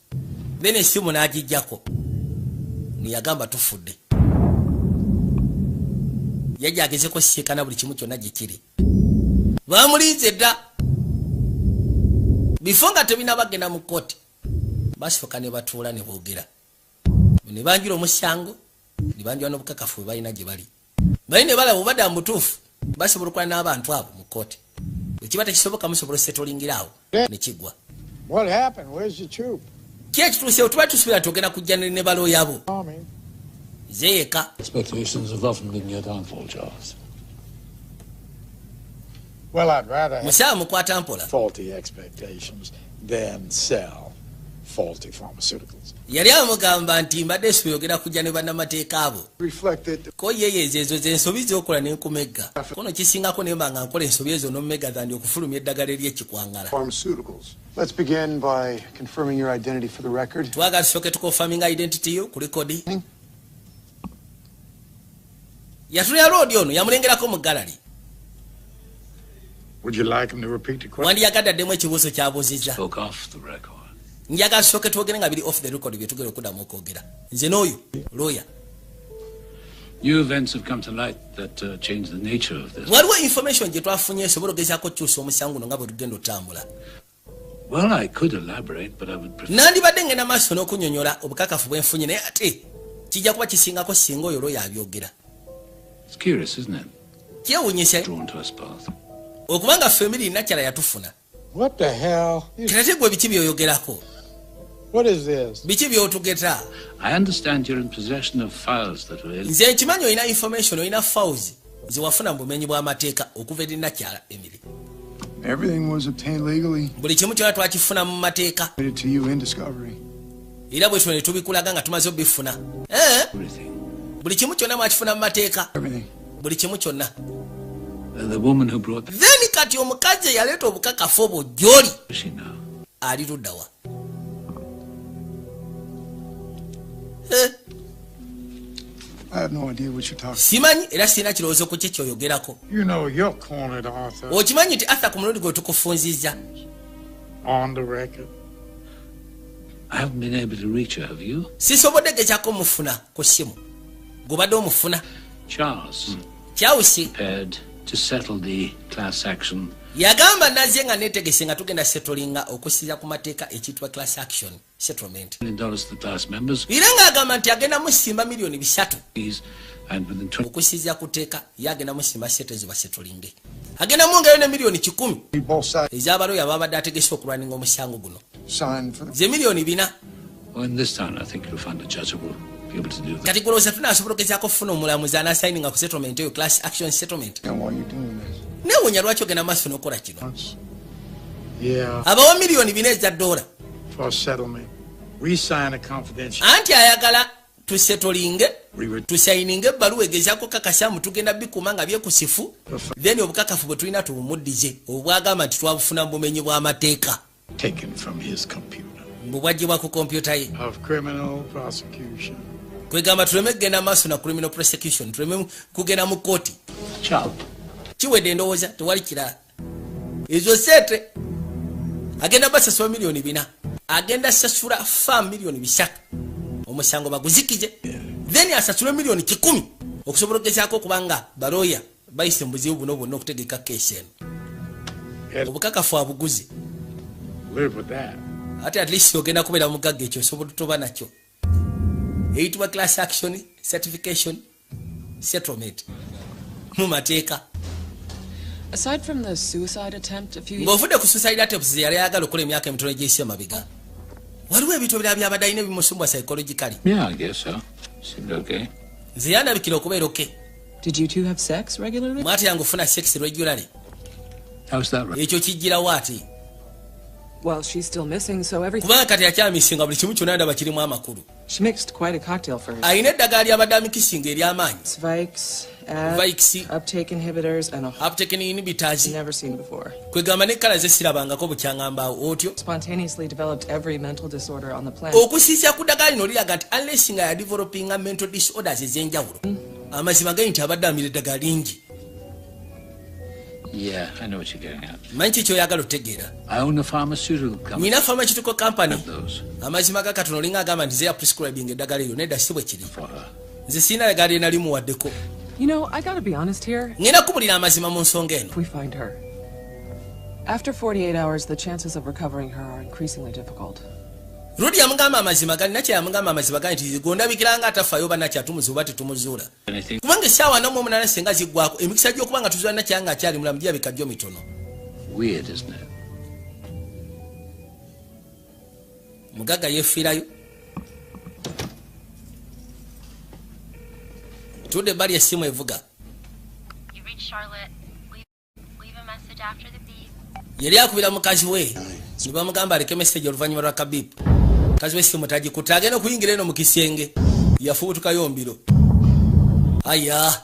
Then essimu n'agijjako. Niyagamba tufudde. Yajja agezeko siikana buli kimu kyonna gye kiri. Bamuliize dda. Bifo nga tebina bagenda mu kkooti. Basooka ne batuula ne boogera. Ne banjula omusango, ne banjula n'obukakafu bwe balina gye bali. Bali ne balaba obadde mutuufu, basobola okukola n'abantu abo mu kkooti. Bwe kiba tekisoboka musobola setolingirawo ne kiggwa. What happened? Where's the tube? Ki ekituuseewo tuba tusuubira tugenda kujja ne balooya bo. Zeka. Expectations have often been your downfall, Charles. Well, I'd rather Musa mukwata mpola. faulty expectations than sell faulty pharmaceuticals. Yali amugamba nti mbadde suyogera kujja ne bannamateeka abo. Ko yeye ezo zensobi z'okola n'enkumegga. Kono kisingako ne mba nga nkola ensobi ezo n'omumegga zandi okufulumya eddagala ery'ekikwangala. Pharmaceuticals. Let's begin by confirming your identity for the record. Twagala tusooke tukonfirming identity yo ku rekodi. Yatulya loodi ono yamulengerako mu gallery. Would you like him to repeat the question? Wandiyagadde addemu ekibuuzo ky'abuuzizza. Spoke off the record. Njagala tusooke twogere nga biri off the record bye tugenda okuddamu okwogera. Nze n'oyo lawyer. New events have come to light that change the nature of this. Waliwo information gye twafunye esobola ogezaako kukyusa omusango guno nga bwe tugenda otambula. Well, I could elaborate, but I would prefer... Nandibadde ngenda maaso n'okunnyonnyola obukakafu bwe nfunye naye ate kijja kuba kisingako singa oyo lawyer abyogera. It's curious, isn't it? Kyewuunyisa Drawn to us both. okubanga family nakyala yatufuna. What the hell? Ate gwe biki byoyogerako? What is this? Biki byotugeta? I understand you're in possession of files that were... Nze nkimanyi olina information, olina files ze wafuna mu bumenyi bw'amateeka okuva eri nakyala Emily. Everything was obtained legally. Buli kimu kyonna twakifuna mu mateeka. To you in discovery. Era bwe tuno ne tubikulaga nga tumaze obifuna. Buli kimu kyonna mwakifuna mu mateeka. Buli kimu kyonna. The woman who brought... Then kati omukazi eyaleeta obukakafu obwo gy'oli ali ludda wa? I have no idea what you're talking. Simanyi era sirina kirowoozo ku kye kyoyogerako. You know you're cornered, Arthur. Okimanyi nti Arthur ku mulundi gwe tukufunzizza. On the record. I haven't been able to reach her, have you? Sisobodde gezaako mufuna ku ssimu. Gobadde omufuna. Charles. Kyawusi. Prepared to settle the class action. Yagamba nazye nga neetegese nga tugenda settlinga okusinziira ku mateeka ekiyitibwa class action settlement. $1 to the class members. Era ng'agamba nti agenda musimba milioni 3. And within 20... okusinziira ku teeka ye agenda musimba sente ze basettlinge. Agenda mwongerayo ne milioni 10 ez'abaloya babadde ategese okulwaninga omusango guno. Ze milioni 4. Well, in this town, I think you'll find a judge who will be able to do that. Kati kulowooza tunaasobola okugezaako okufuna omulamuzi anaasayininga ku settlement eyo class action settlement. Neewuunya lwaki ogenda maaso n'okola kino. Abawa milioni 4 eza $. For settlement. We sign a confidential. Anti ayagala tusettlinge tusayininge ebbaluwa egezaako kakasaamu tugenda bikuuma nga byekusifu then obukakafu bwe tulina tubumuddize obwagamba nti twabufuna mu bumenyi bw'amateeka. Taken from his computer. Mbubwagibwa ku kompyuta ye. Of criminal prosecution. Kwegamba tuleme kugenda maaso na criminal prosecution, tuleme kugenda mu kooti. Ciao. Kiwedde ndowooza tewali kirala. Ezo sente agenda basasula milioni 4. Agenda sasula farm milioni 3. Omusango baguzikije. Then asasula milioni 10 okusobola okugezaako okubanga baloya bayise mu buzibu buno bwonna okutegeka keesi eno. Obukakafu abuguzi. Live with that. Ate at least ogenda kubeera mugagga ekyo osobola tuba nakyo. Eyitibwa class action certification settlement mu mateeka. Aside from the suicide attempt a few years ng'ovudde ku suicide attempts yali ayagala okukola emyaka emitono egy'eyise emabega, waliwo ebintu ebirala byabadde alina ebimusumbwa psychologically. Yeah, I guess so. Seemed okay. Nze yandabikira okubeera okay. Did you two have sex regularly? Mwate yange ofuna sex regularly. How's that right? Ekyo kijjirawo ati. Well, she's still missing, so everything... Kubanga kati akyamisinga buli kimu kyonna ndaba kirimu amakulu. She mixed quite a cocktail for her. Ayina eddagala lyabadde amikisinga ery'amaanyi. Vikes, Vikes, uptake inhibitors, and uptake inhibitors. Never seen before. Kwegamba n'ekkala ze sirabangako bukyangambaawo otyo. Spontaneously developed every mental disorder on the planet. Okusiisya ku ddagala lino liraga nti unless nga ya developinga mental disorders ez'enjawulo, amazima gali nti abadde amira eddagala lingi. Yeah, I know what you're getting at. Manyi kiki oyagala otegeera? I own a pharmaceutical company. Nina pharmaceutical company. Amazima ga katono linga agamba nti ze ya prescribing eddagala eryo nedda si bwe kiri. Nze sirina ddagala lye nali muwaddeko. You know, I gotta be honest here. Ngenda kubulira amazima mu nsonga eno. If we find her, after 48 hours, the chances of recovering her are increasingly difficult. Rudi yamugamba amazima gali nakye yamugamba amazima gali nti gondabikiranga atafayo banakye atumuzuuba tetumuzuula. Kubanga essaawa namu omunana senga ziggwako emikisa gy'okuba nga tuzuula nakyanga akyali mulamu gyabika gyo mitono. Weird, isn't it? Mugagga yeefiirayo. tudde bali essimu evuga. Yali akubira mukazi we ne bamugamba aleke message oluvannyuma lwa kabipu. Mukazi we essimu tagikutte agenda okuyingira eno mu kisenge yafuutukayo mbiro. Aya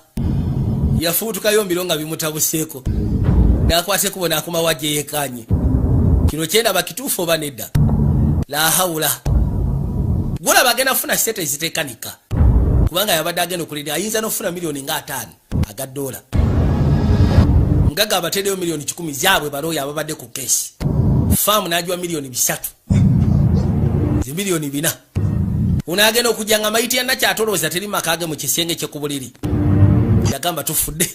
yafuutukayo mbiro nga bimutabuseeko n'akwase kubona akuma wajje yeekanye. Kino kyenda bakituufu oba nedda. La hawula. Gula bagenda funa sete zitekanika. Kubanga yabadde agenda okulira ayinza n'ofuna miliyoni nga 5 aga dola. Ngaga abatedeyo miliyoni 10 zaabwe balooya ababadde ku kesi. Faamu n'ajwa miliyoni 3. Zi miliyoni 4. Unaagenda okujjanga mayiti ya nakyatolooza teri makage mu kisenge kye ku buliri. Yagamba tufudde.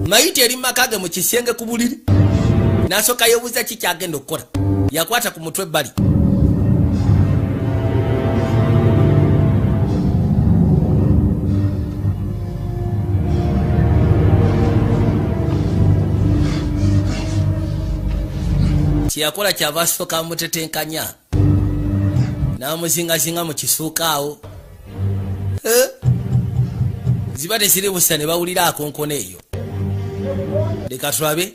Mayiti eri makage mu kisenge ku buliri. N'asooka yeebuuza ki kyagenda okukola. Yakwata ku mutwe ebbali. Kyakola kyava asooka amutetenkanya n'amuzingazinga mu kisuuka awo. Ziba tesiri busa ne bawulira akonkona eyo. Leka tulabe.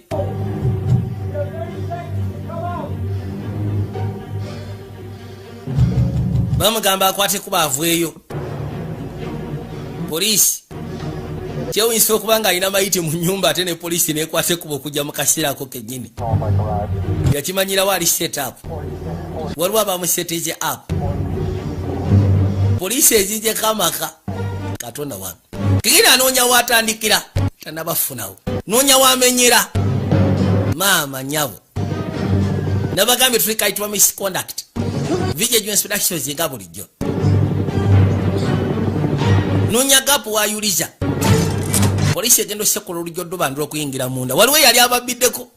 Bamugamba akwate kuba avweyo. Poliisi kyewinsa okuba nga alina mayiti mu nnyumba ate ne poliisi neekwate kuba okujja mu kaseera ako kennyini. Yakimanyirawo ali set up. Waliwo abamusetize up. Poliisi ezijjeko amaka. Katonda wange. Kigina anoonya waatandikira. Tanabafunawo. Noonya wamenyera. Maama nyabo. Nabagambye tuli kayitibwa misconduct. Vigilance inspections nga bulijjo. Noonya gapu wayuliza. Poliisi egenda ossekola olujjo ddubandula okuyingira munda. Waliwo yali ababiddeko.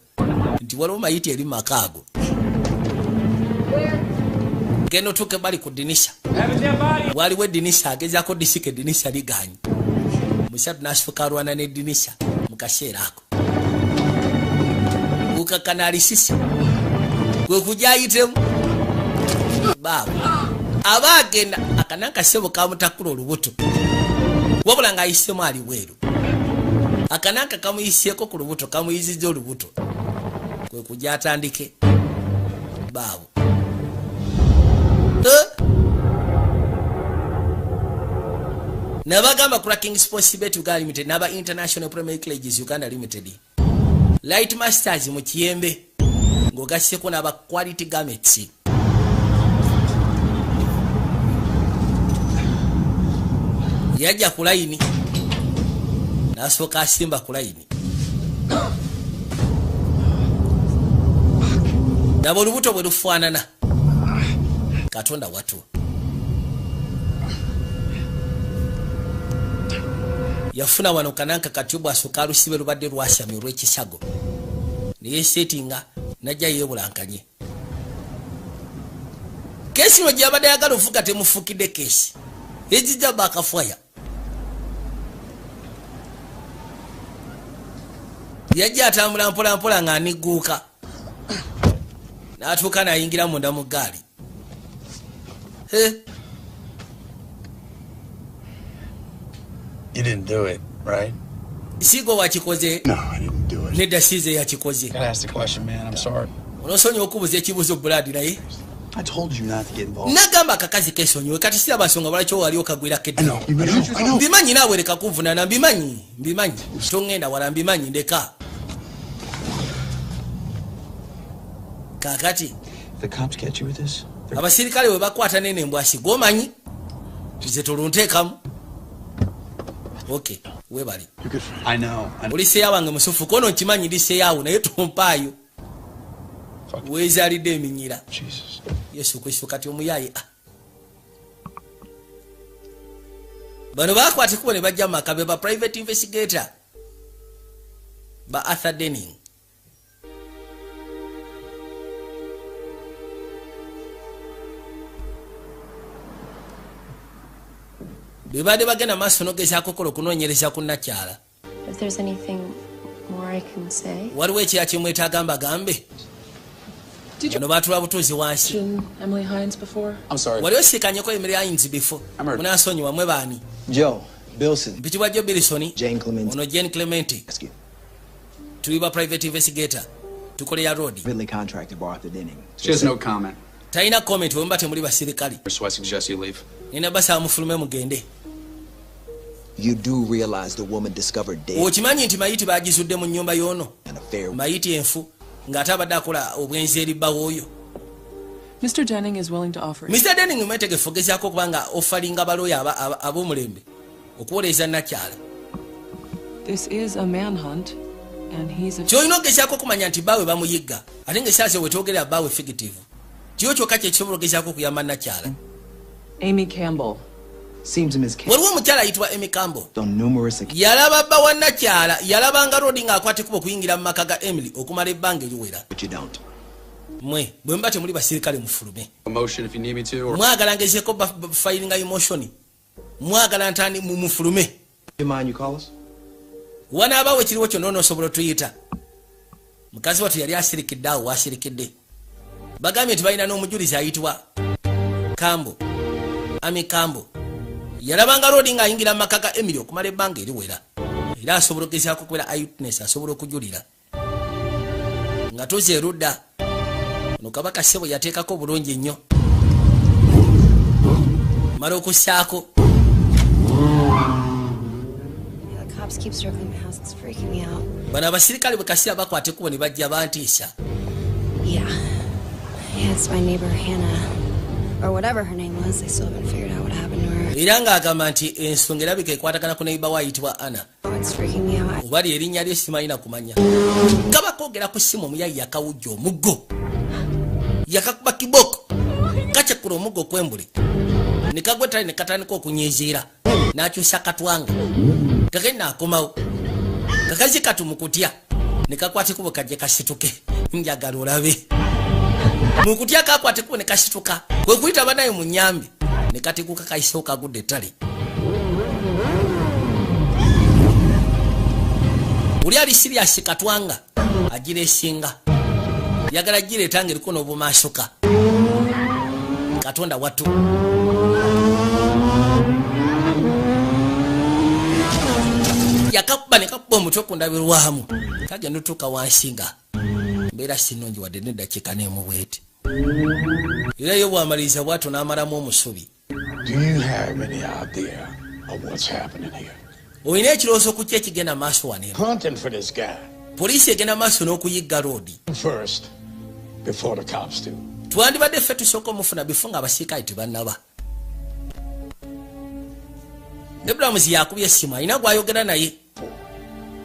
Nti waliwo mayiti eri makaago. Genda otuuke bali ku dinisha. Waliwo edinisha agezaako disika edinisha liganye. Musatu n'asifuka alwana n'edinisha mu kaseera ako. Ukakana alisisi. Kwe kujja ayitemu. Baaba. Aba agenda akananka ssebo kamutakula olubuto. Wabula ng'ayisemu ali bweru. Akananka kamuyisyeko ku lubuto kamuyizizza olubuto. Kwe kujja atandike. Baabo. Nabagamba Cracking Sports Bet Uganda Limited naba International Premier Colleges Uganda Limited. Light Masters mu Kiyembe ng'ogasseko n'aba Quality Garments. Yajja ku layini n'asooka asimba ku layini. Nabo olubuto bwe lufaanana. Katonda watu. Yafuna wano kananka katibu asooka alusibe lubadde lwasamye olw'ekisago. Naye settinga najja yeebulankanye. Kesi no gyabadde ayagala ofuuka temufukidde kesi. Ejijja baakafwaya. Yajja atambula mpola mpola ng'anigguuka. N'atuuka n'ayingira munda mu ggaali. You didn't do it, right? Sigo wakikoze. No, I didn't do it. Nedda size yakikoze. Gotta ask the question, man. I'm sorry. Onosonyiwa okubuuza ekibuuzo Brad naye. I told you not to get involved. Nagamba akakazi kesonyiwe kati siraba nsonga lwaki wali okagwira kedde. Mbimanyi naawe leka kunvunaana mbimanyi. Tongenda wala mbimanyi ndeka. Kakati. The cops catch you with this? Abasirikale we bakwata nene mbwasi gomanyi. Tuze tulunteekamu. Okay, webali. I know. Polisi yawange musufu kono nkimanyi lise yawo naye tumpaayo. Weezaalidde eminyira. Yesu Kristo kati omuyaye. Bano bakwate kuba ne bajja mu maka be ba private investigator. Ba Arthur Denning. Bibade bagenda maaso n'ogezaako kola okunoonyereza ku Nakyala. If there's anything more I can say. Waliwo ekirala kye mwetaaga mbagambe? Bano baatula butuuzi wansi. Emily Hines before? I'm sorry. Wali osikanyeko Emily Hines before. Munaasonyiwa mwe baani? Joe, Bilson. Mpitibwa Joe Bilson. Jane Clementi. Ono Jane Clementi. Tuliba private investigator. Tukole ya road. Ridley contracted by Arthur Denning. She has no comment. Taina comment wemba temuli basirikali. So I suggest you leave. Nina basa amufulume mugende. You do realize the woman discovered dead. Okimanyi nti mayiti bagizudde mu nnyumba y'ono. Mayiti enfu ng'ate abadde akola obwenzi eri bbawo oyo. Mr. Denning is willing to offer. Mr. Denning mwetegefu ogezaako kubanga ofalinga balooya ab'omulembe okuwoleeza nakyala. This is a manhunt and he's a... Kyolina ogezaako okumanya nti bbaawe bamuyigga ate ng'esaaze wetwogerera bbaawe figurative. Kiyo kyokka kye kisobola ogezaako okuyamba nakyala. Amy Campbell. Seems Ms. Campbell. Waliwo omukyala ayitibwa Amy Campbell. On numerous occasions. Yalaba bba wa nakyala yalabanga roodi ng'akwata ekkubo okuyingira mu maka ga Emily okumala ebbanga eriwera. But you don't. Mwe bwe mba temuli basirikale mufulume. Emotion if you need me to. Or... Mwagala ngezeeko filinga emotion. Mwagala ntani mufulume. You mind you call us? Wanaabawo ekiriwo kyonna onoosobola otuyita. Mukazi wattu yali asirikidde awo wasirikidde. Bagambye nti balina n'omujulizi ayitibwa Kambo. Amy Kambo. Yalabanga roodi ng'ayingira mu maka ga Emily okumala ebbanga eriwera. Era asobola ogezaako okubeera eyewitness asobola okujulira. Nga toze erudda. No kabaka sebo yateekako bulungi nnyo. Mala okussaako. The cops keep circling my house. It's freaking me out. Bano abasirikale bwe kasira bakwata ekkubo ne bajja bantiisa. Yeah, it's my neighbor Hannah. Or whatever her name was. They still haven't figured out what happened to her. Era ng'agamba nti ensonga erabika ekwatagana ku neighbor we ayitibwa Anna. Oh, it's freaking me out. Obali erinnya lye simanyi kumanya. Kaba koogera ku ssimu omuyayi yakawujja omuggo. Yakakuba kiboko. Kakyekula omuggo kwembule. Nikagwe tali ne katandika okunyiiziira. N'akyusa katwanga. Kagenda akomawo. Kakazi katu mu kutya. Ne kakwata ekkubo kajje kasituke. Njagala olabe. Mu kutya kakwata ekkubo ne kasituka. Kwe kuyita banaye mu nnyambi. Ne katekuka kayisooka agudde ettale. Uli ali serious katwanga. Agira esinga. Yagala gireeta ng'eriko n'obumaasuka. Katonda wattu. Yakakuba ne kakuba omutwe ku ndabirwamu. Kagenda otuuka wansinga. Mbeera sinnungi wadde n'eddakiika n'emu bweti. Era yo bw'amaliriza bw'atyo n'amalamu omusubi. Do you have any idea of what's happening here? Olina ekirowoozo ku ki ekigenda maaso wano? Hunting for this guy. Poliisi egenda maaso n'okuyigga roodi. First, before the cops do. Twandibadde ffe tusooka omufuna bifo ng'abasirikale tebannaba. Abrams yakubye essimu alina gw'ayogera naye.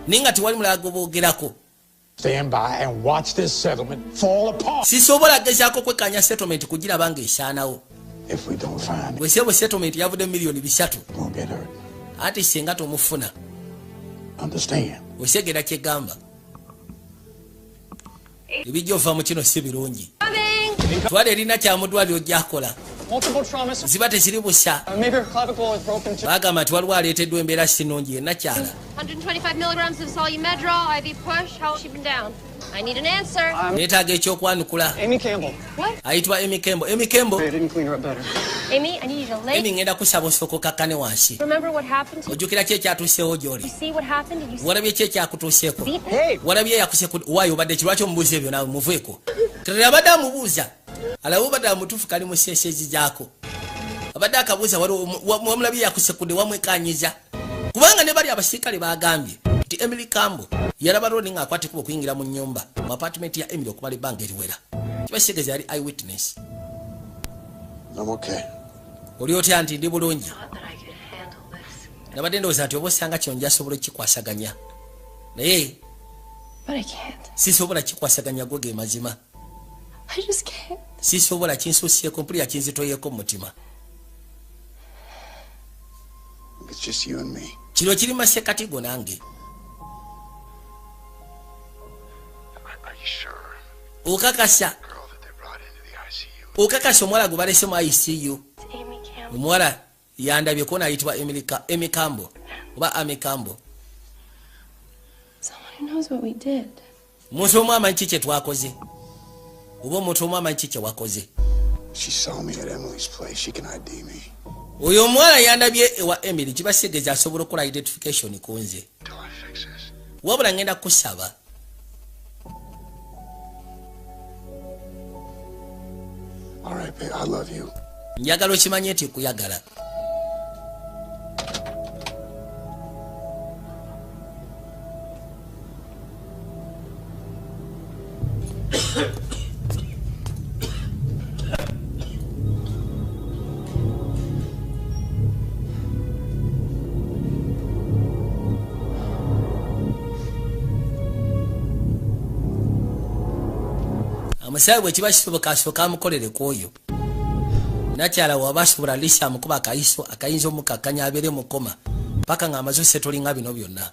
Naye nga tewali mulala gwe boogerako. Stand by and watch this settlement fall apart. Sisobola gezaako kwekkaanya settlement kugiraba ng'esaanawo. If we don't find it, bwe sebo settlement yavudde miliyoni 3. we'll get hurt. Ate senga tomufuna. Understand? Osegera kyegamba. Ebijja ova mu kino si birungi. Twala erina kyamudwaliro gy'akola. Ziba tekiri busa. Bagamba nti waliwo aleeteddwa embeera sinungi ye nakyala. 125 milligrams of Solumedrol, IV push. How has she been down? I need an answer. Neetaaga ekyokwanukula. Amy Campbell. What? Ayitibwa Amy Campbell. Amy Campbell. They didn't clean her up better. Amy, I need you to lay. Amy ngenda kusaba osooka okakkane wansi. Remember what happened to you? Ojjukira ki ekyatuuseewo gy'oli? You see what happened? Did you see? Walabye ki ekyakutuuseeko? Hey! Walabye yakuseeko waayo obadde kirwaki omubuuza ebyo nawe muveeko. Terera abadde amubuuza. Alawo obadde amutuufu kali mu seeseezi gyako. Abadde akabuuza wamulabye yakusekudde wamwekanyiza. Kubanga ne bali abasirikale bagambye nti Emily Campbell yalaba roodi ng'akwata ekkubo okuyingira mu nnyumba mu apartment ya Emily okumala ebbanga eriwera. Kibasegeza yali eyewitness. I'm okay. Oli otya nti ndi bulungi? Nabadde ndowooza nti oba osanga kino njasobola kikwasaganya. Naye sisobola kikwasaganya gwe ge mazima. Sisobola kinsuusiyeeko mpulira kinzitoyeeko mu mutima. It's just you and me. Kino kiri masekati go nange. Okakasa. Okakasa omwala gwe balese mu ICU. Omwala yandabye ko nayitibwa Amy Campbell. Oba Amy Campbell. Someone who knows what we did. Muntu omu amanyi ki kye twakoze. Oba omuntu omu amanyi ki kye wakoze. She saw me at Emily's place. She can ID me. Oyo omwala yandabye ewa Emily kibaseegeza asobola okukola identification ku nze. Wabula ngenda kusaba. All right, babe, I love you. Njagala okimanye nti kuyagala. Amusawe bwe kiba kisoboka asooka amukolere ku oyo. Nakyala waba asobola lisi amukuba akayiso akayinza omukakkanya abeere mukoma paka ng'amaze osetulinga bino byonna.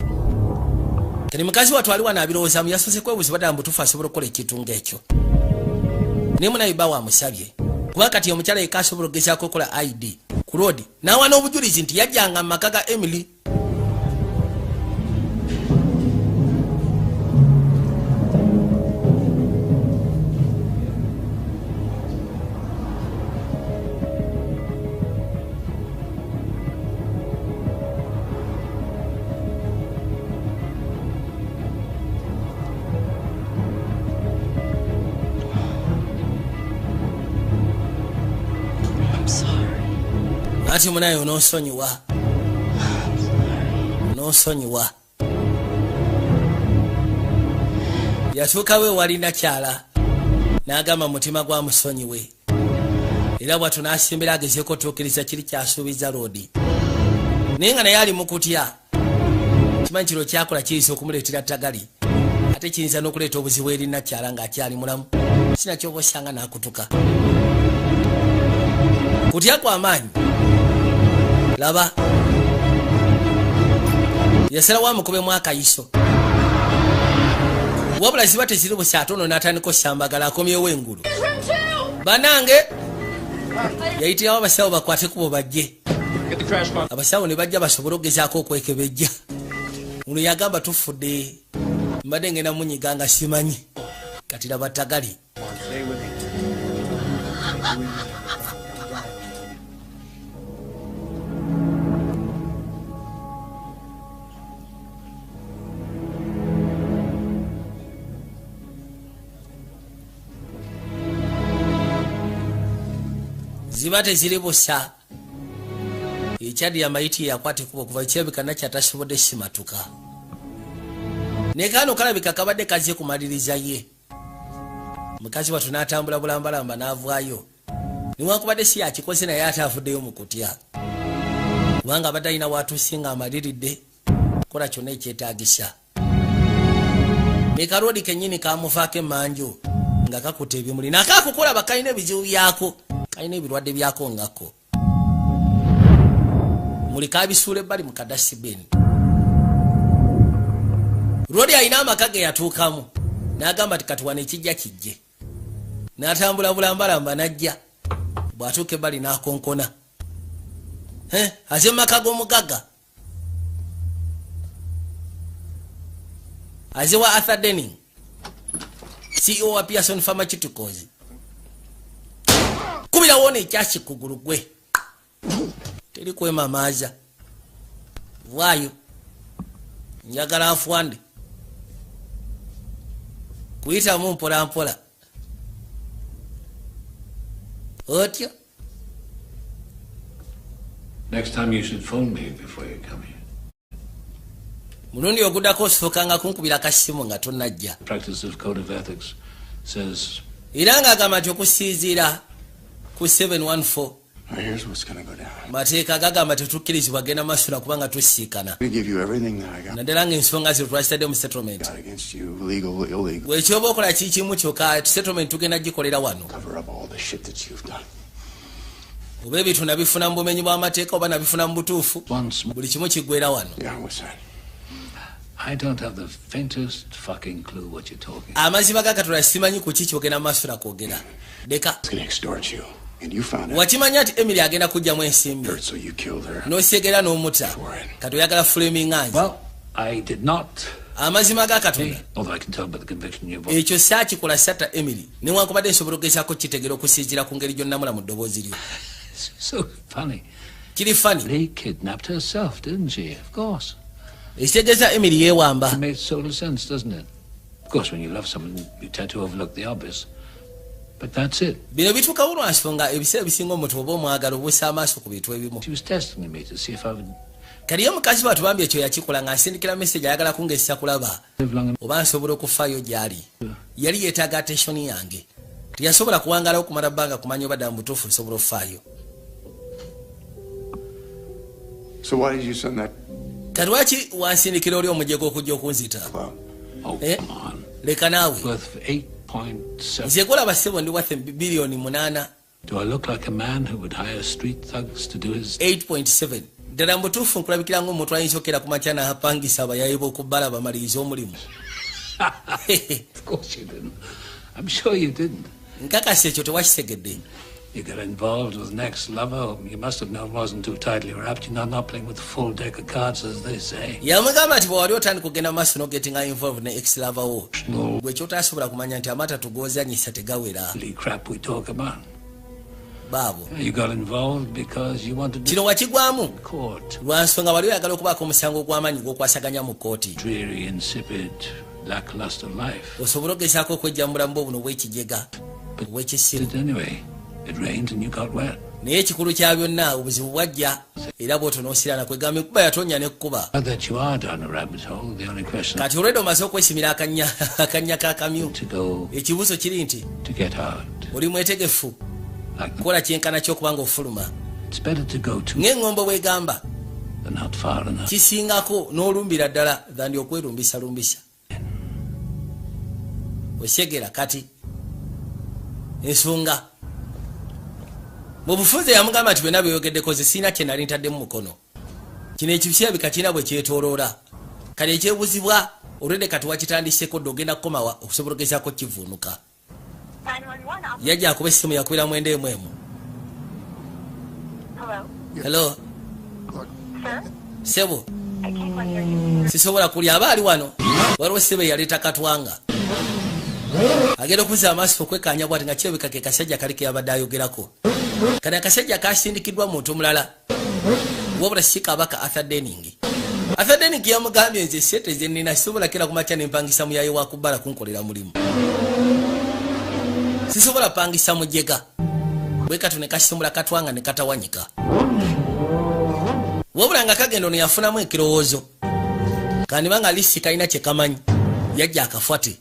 Kati mukazi wattu ali wano abirowoozamu yasoose kwebuuzibwa ddala mutuufu asobola okukola ekintu ng'ekyo. Naye munayiba wamusabye kuba kati omukyala yekka asobola okugezaako okukola ID ku road n'awa n'obujulizi nti yajjanga mu maka ga Emily. Ati munayo n'osonyiwa. N'osonyiwa. Yatuuka we wali Nakyala n'agamba mutima gwa musonyiwe. Era bw'atyo n'asimbira agezeeko otuukiriza kiri kyasuubiza loodi. Naye nga naye ali mu kutya. Kimanyi kiro kyakola kiyinza okumuleetera ttagali. Ate kiyinza n'okuleeta obuzibu eri Nakyala ng'akyali mulamu. Sinakyoba osanga n'akutuka. Kutya kw'amaanyi. Laba. Yasalawo amukubemu akayiso. Wabula ziba teziri busa atono n'atandika okusambagala akomyewo engulu. Banange yayitirawo abasawo bakwate kubo bajje. Abasawo ne bajja basobole okugezaako okwekebejja. Ono yagamba tufudde. Mbadde ngenda munyiga nga simanyi. Kati laba ttagali. Ziba teziri busa. Ekyadi ya maiti yakwate kubo kuva kyebika nakyo atasobodde simatuka. Ne kano kalabika kabadde kaze kumaliriza ye. Mukazi wattu n'atambula bulambalamba n'avaayo. Newankubadde si yakikoze naye ate avuddeyo mu kutya. Kubanga abadde alina watuusinga amaliridde kola kyonna ekyetaagisa. Ne kalodi kennyini kamuvaako emmanju nga kakutte ebimuli. Nakaakukola bakalina ebizibu byako. Kalina ebirwadde byako ngako. Muli kabisuula ebbali mu kadasibeni. Rodi alina amaka ge yatuukamu. N'agamba ti kati wano ekijja kijje. N'atambula bulambalamba n'ajja. Bw'atuuka ebbali n'akonkona. Aze mu maka g'omugagga. Aze wa Arthur Denning, CEO wa Pearson Pharmaceuticals. Kubirawo n'ekyasi kugulu gwe. Teri kwemamaaza. Waayo. Njagala afwande. Kuyitamu mpola mpola. Otyo. Next time you should phone me before you come here. Mulundi ogudako osokanga kunkubira kasimu nga tonnajja. Practice of code of ethics says. Iranga agamba nti okusinziira ku 714. Here's what's gonna go down. Mateeka gagamba tetukkirizibwa genda masula kubanga tusiikana. We give you everything that I got. Naddala ng'ensonga ze twazitadde mu settlement. Against you, legal, illegal. Bw'ekyoba okola kikimu kyokka settlement tugenda gikolera wano. Cover up all the shit that you've done. Oba ebintu nabifuna mu bumenyi bw'amateeka oba nabifuna mu butuufu. Buli kimu kiggwera wano. Yeah, what's that? I don't have the faintest fucking clue what you're talking. Amaziba gakatula simanyi ku kiki ogenda masula kwogera. Deka. It's gonna extort you. And you found out. Wakimanya nti Emily agenda kujjamu ensimbi. So you killed her. N'osyegera n'omuta. Kati oyagala flaming hands. Well, I did not. Amazima gakatula. Although I can tell by the conviction you've. Ekyo saakikola satta Emily. Newankubadde nsobola okugezaako kitegeera okusinziira ku ngeri gyonna mula mu ddoboozi lyo. So funny. kiri funny. Lee kidnapped herself, didn't she? Of course. Ekitegeeza Emily yeewamba. It makes total sense, doesn't it? Of course, when you love someone, you tend to overlook the obvious. But that's it. Bino bituuka bulwansonga ebiseera ebisinga omuntu oba omwagala obuusa amaaso ku bintu ebimu. She was testing me to see if I would. Kali omukazi batubambye ekyo yakikola ng'asindikira message ayagala kungeesisa kulaba oba nsobola okufaayo gy'ali. Yali yeetaaga attention yange. Teyasobola kuwangala okumala bbanga kumanya obadde mu butuufu nsobola okufaayo. So why did you send that? Kati lwaki wansindikira oli omujego okujja okunzita? Leka naawe. Nze kulaba ssebo ndi worth bilioni 8. Do I look like a man who would hire street thugs to do his 8.7? Ddala mutuufu nkulabikira ng'omuntu ayinza okera ku makya n'apangisa abayayi b'okubbala bamaliriza omulimu. Of course you didn't. I'm sure you didn't. Nkakasa ekyo tewakitegedde. You got involved with an ex-lover. You must have known wasn't too tightly wrapped. You're not playing with a full deck of cards, as they say. Yamugamba nti bw'wali otandika okugenda maaso n'ogetinga involved ne ex-lover wo. Gwe ky'otasobola kumanya nti amata tugoozanyisa tegawera. Crap we talk about. Baabo. You got involved because you wanted to. Kino wakigwamu. Court. Lwansonga wali oyagala okubaako omusango gw'amaanyi gw'okwasaganya mu kooti. Dreary, insipid, lackluster life. Osobola ogezaako okwejja mu bulamu bwo buno bw'ekijega. Bw'ekisiru. Anyway. It rained and you got wet. Naye ekikulu kya byonna obuzibu bwajja era bw'otonoosirana kwegamba enkuba yatonnya n'ekkuba. That you are down a rabbit hole, the only question. Kati olwedde omaze okwesimira akannya k'akamyu. Ekibuuzo kiri nti oli mwetegefu kukola kyenkana ky'okuba ng'ofuluma. Ng'eŋŋombo bw'egamba kisingako n'olumbira ddala thandi okwerumbisa. Osyegera kati ensonga mu bufunze yamugamba nti byonna byeyogeddeko ze sirina kye nali ntadde mu mukono. Kino ekibisirabika kirina bwe kyetooloola. Kale ekyebuzibwa olwedde kati wakitandiseko dde ogenda kukomawa okusobola ogezaako kivuunuka. Yajja akuba essimu yakubira 911. Hello? Sebo? Sisobola kulya aba ali wano. Waliwo ssebo eyaleeta katwanga. Agenda okuzza amaaso okwekkaanya bw'ati nga kirabika ke kasajja kali ke yabadde ayogerako. Kano akasajja kasindikiddwa muntu omulala wabula si Kabaka Arthur Denning. Arthur Denning yamugambye nze sente ze nnina sisobola kera ku makya ne mpangisa muyayi wa kubbala kunkolera mulimu. Sisobola pangisa mujega. Bwe katu ne kasitumula katwanga ne katawanyika. Wabula nga kagendo ne yafunamu ekirowoozo. Kandi banga lisi kalina kye kamanyi. Yajja akafuate.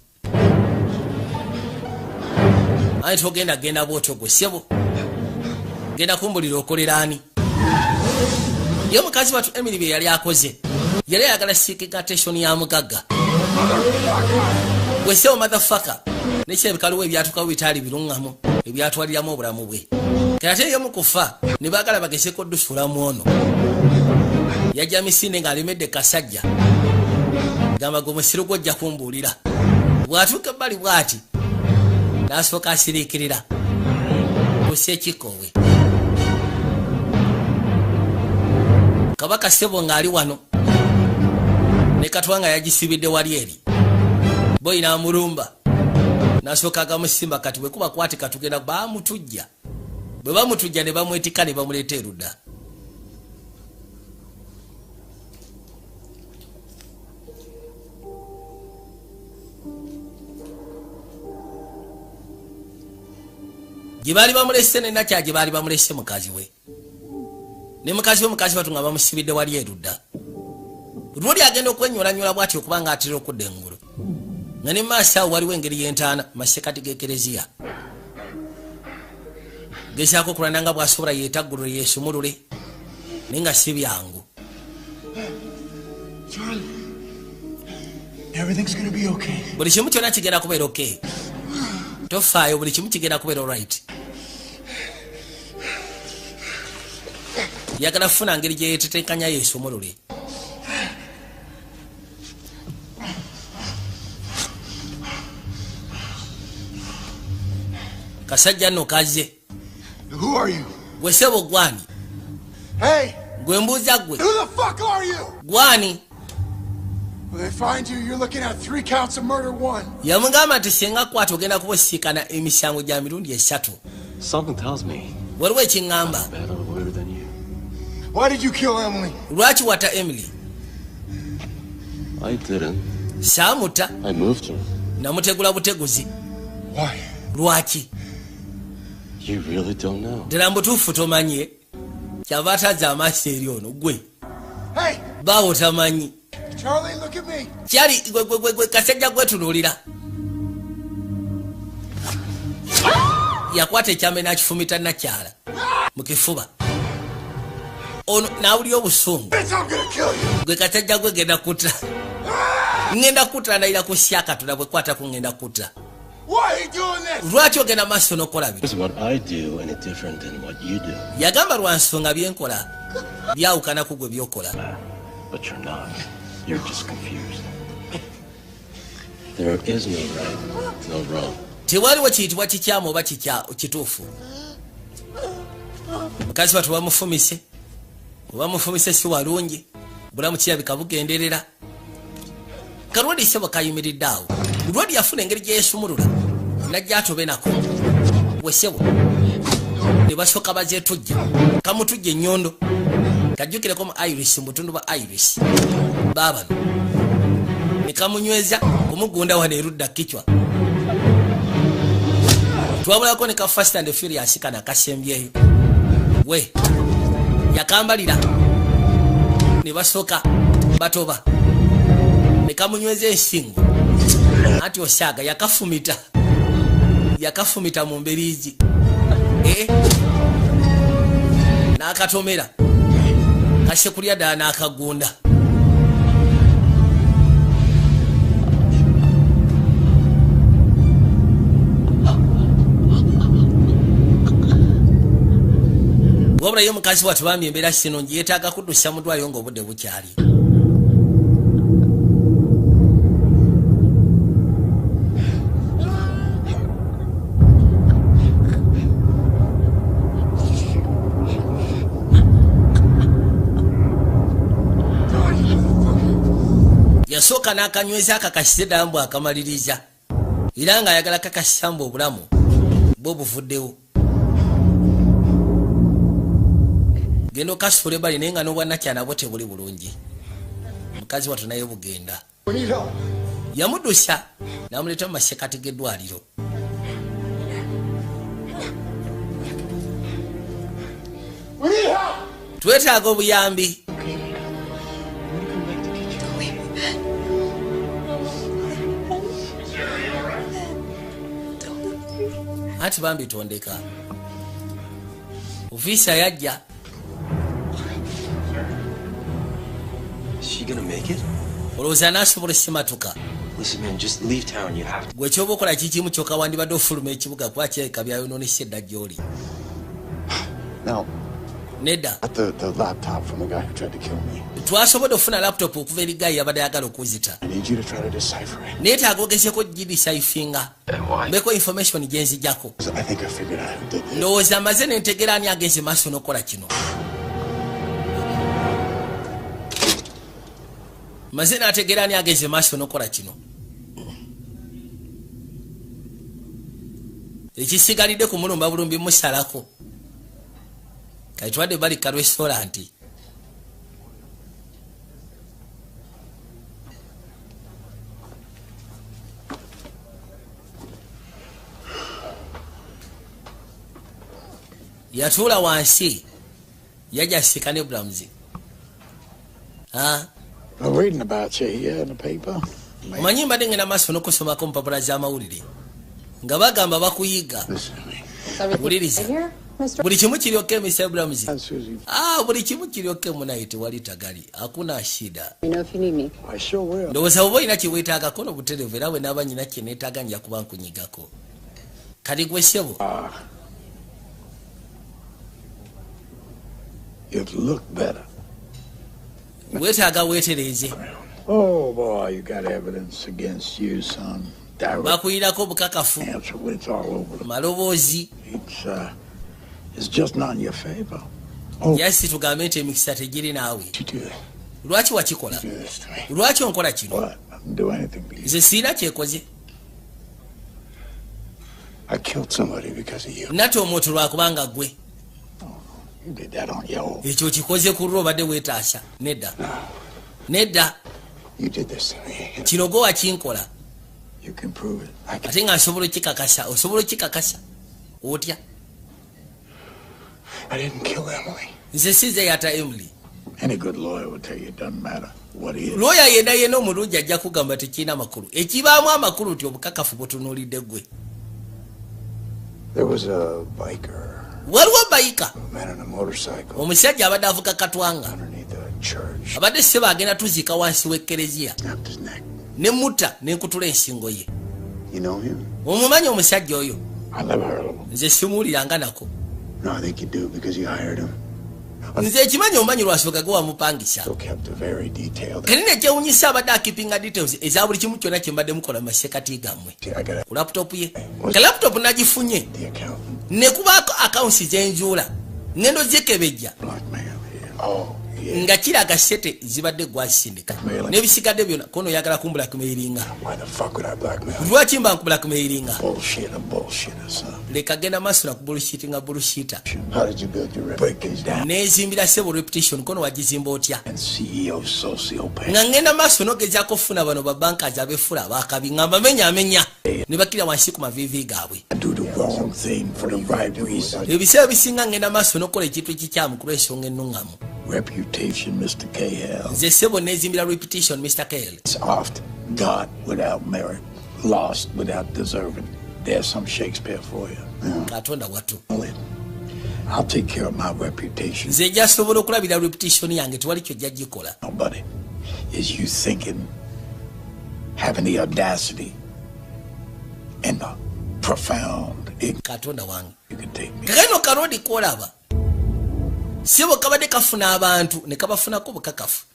Ayi togenda bwotyo gwe ssebo. Genda kumbulira okolera ani. Ye mukazi watu Emily bye yali akoze. Yali ayagala seeking attention ya mugagga. Gwe ssebo motherfucker. Nekyebikaliwo ebyatukawo bitaali birungamu. Ebyatwaliramu obulamu bwe. Kati ye mukufa ne baagala bageseko ddusulamu ono. Yajja misinde ng'alemedde kasajja. Gamba gwe musiru gw'ojja kumbuulira. Bw'atuuka ebbali bw'ati. N'asooka asiriikirira. Kusekikowe. Kabaka ssebo ng'ali wano. Ne katwanga yagisibidde wali eri. Boyi n'amulumba. N'asooka agamusimba kati bwe kuba kwati katugenda baamutujja. Bwe bamutujja ne bamwetika ne bamuleeta erudda. Gye baali bamulese ne nakya gye baali bamulese mukazi we. Ne mukazi we mukazi batunga bamusibidde wali erudda. Lwali agenda okwenyolanyola bw'ati okuba ng'atera okudda engulu. Nga ne maaso awo waliwo engeri y'entaana masekati g'ekereziya. Gezaako okulwana nga bw'asobola yeetaggulule yeesumulule. Naye nga si byangu. Buli kimu kyonna kigenda kubeera okay. Tofaayo, buli kimu kigenda kubeera alright. Yagala kufuna ngeri gye yeetetenkanya yeesumulule. Kasajja nno kaze. Who are you? Gwe ssebo gwani? Hey! Gwe mbuuza gwe. Who the fuck are you? Gwani? When they find you, you're looking at 3 counts of murder, 1. Yamugamba nti singa kwata ogenda kubosiikana emisango gya mirundi 3. Something tells me. Waliwo ekiŋŋamba. Why did you kill Emily? Lwaki wata Emily? I didn't. Samuta. I moved her. Namutegula buteguzi. Why? Lwaki? You really don't know. Ddala mbutuufu tomanyi. Kyava atazza amaaso eri ono gwe. Hey! Baawo tamanyi. Charlie, look at me. Kyali gwe kasajja gwetunuulira. Yakwata ekyambe n'akifumita nakyala mu kifuba. Ono n'awulira obusungu. Gwe kasajja gwe genda kutta. Ngenda kutta nayira ku syakatula bwe kwata ku ngenda kutta. Why are you doing this? Lwaki ogenda maaso n'okola bino? It's what I do any different than what you do. Yagamba lwa nsonga byenkola byawukana ku gwe byokola. But you're not. You're just confused. There is no right, no wrong. Tewaliwo kiyitibwa kikyamu oba kituufu. Mukazi watu bamufumise. Bamufumise si walungi. Bulamu kirabika bugenderera. Kalwadi sebo kayimiridde awo. Lwadi yafuna engeri gye yeesumulula. Najja atobe nako. Wesebo. Ne basooka bazeetujja. Kamutujja ennyondo. Kajjukireko mu Iris mu butundu bwa Iris. Baabano. Ne kamunyweza omugunda wano erudda kichwa. Twabulako ne ka Fast and Furious kana kasembyeyo. We. Yakambalira. Ne basooka batoba. Ne kamunyweza ensingo. Ati oshaga yakafumita. Yakafumita mu mberizi. N'akatomera. Kashekulya ddala n'akagunda. Wabula ye mukazi watu bambi embeera sinungi yeetaaga kuddusa mu ddwaliro ng'obudde bukyali. Yasooka n'akanyweza akakasize ddala mbu akamaliriza. Era ng'ayagala kakasisa mbu obulamu bwe buvuddewo. Gendo kasufule bali naye nga n'obwannakyala bwo tebuli bulungi. Mukazi watu naye bugenda. Yamuddusa n'amuleeta mu masekati g'eddwaliro. Twetaaga obuyambi. Ati bambi tondeka. Ofisa yajja. Is she gonna make it? Olowooza n'asobola simatuka. Listen, man, just leave town. You have to. Gwe ky'oba okola kikimu kyokka wandibadde ofuluma ekibuga kuba kirabika byayonoonesa edda gy'oli. Now, Nedda. the laptop from the guy who tried to kill me. Twasobodde ofuna laptop okuva eri gayi yabadde ayagala okuzita. I need you to try to decipher it. Neetaaga ogezeeko gidisaifinga. Mbeko information gye nzijjako. I think I figured out who did this. Ndowooza amaze ne ntegeera ani agenze maaso n'okola kino. Maze n'ategeera ani agenze maaso n'okola kino. Ekisigalidde ku mulumba bulumbi musalako. Kaitwadde bali ka restaurant. Yatuula wansi. Yajja asika ne Bramzi. I'm reading about you here in the paper. Omanyi mbadde ngenda maaso n'okusomako mu mpapula z'amawulire. Nga bagamba bakuyiga. Wuliriza. Buli kimu kiryoke Mr. Bramzi. Buli kimu kiryoke munaye tewali tagali. Hakuna shida. I sure will. Ndowooza oba olina kye weetaagako n'obutereevu era bwe naaba nyina kye neetaaga nja kuba nkunyigako. Kati gwe ssebo. You'd look better. Weetaaga weetereeze. Oh boy, you got evidence against you, son. Bakuyirako obukakafu. It's all over. Maloboozi. It's just not in your favor. Yasi tugambe nti emikisa tegiri naawe. Lwaki wakikola? Lwaki onkola kino? Nze siina kyekoze. I killed somebody because of you. Natta omuntu lwakubanga gwe. You did that on your own. Ekyo kikoze ku lwo badde weetaasha. Nedda. Nedda. You did this to me. Kino gwe wakinkola. You can prove it. Ate nga nsobola okikakasa. Osobola okikakasa. Otya? I didn't kill Emily. Nze size yata Emily. Any good lawyer will tell you it doesn't matter what he is. Lawyer yenna omulungi ajja kugamba tekirina makulu. Ekibaamu amakulu nti obukakafu butunuulidde gwe. There was a biker. Waliwo biker. A man on a motorcycle. Omusajja abadde avuga katwanga. Underneath the church. Abadde seba agenda tuziika wansi w'ekkereziya. Snapped his neck. Ne mutta n'enkutula ensingo ye. You know him? Omumanyi omusajja oyo? I never heard of him. Nze simuwuliranga nako. No, I think you do because you hired him. Nze ekimanyi omumanyi lwasooka gwe wamupangisa. So kept a very detailed. Kati nekyewunyisa abadde akipinga details eza buli kimu kyonna kye mbadde mukola mu masekati gammwe. Ku laptop ye. Ka laptop nagifunye. Ne kubaako accounts zenjuula. Ngendo zekebejja. Oh, nga kiraga sete zibadde gwasindika. N'ebisigadde byonna kono oyagala ku blackmailinga. Why the fuck would I blackmail? Lwaki mba ku blackmailinga? Bullshit, son. Leka genda maaso na ku bullshit. How did you build your reputation? Neezimbira sebo reputation kono wagizimba otya? And CEO sociopath. Nga ngenda maaso n'ogezaako okufuna bano babankazi abeefula abakabi nga mbamenya ne bakkira wansi ku maviivi gaabwe. Do the wrong thing for the right reason. Ebiseera bisinga ngenda maaso n'okola ekintu ekikyamu ku lw'ensonga ennungamu. Reputation, Mr. KL. Nze sebo neezimbira reputation, Mr. KL. It's oft got without merit, lost without deserving. There's some Shakespeare for you. Katonda watu. I'll take care of my reputation. Nze jasobola okulabira reputation yange tewali kyojja gikola. Nobody is you thinking, having the audacity and the profound Katonda wange. You can take me. Kagano karodi kolaba. Sebo kabadde kafuna abantu ne kabafunako bukakafu.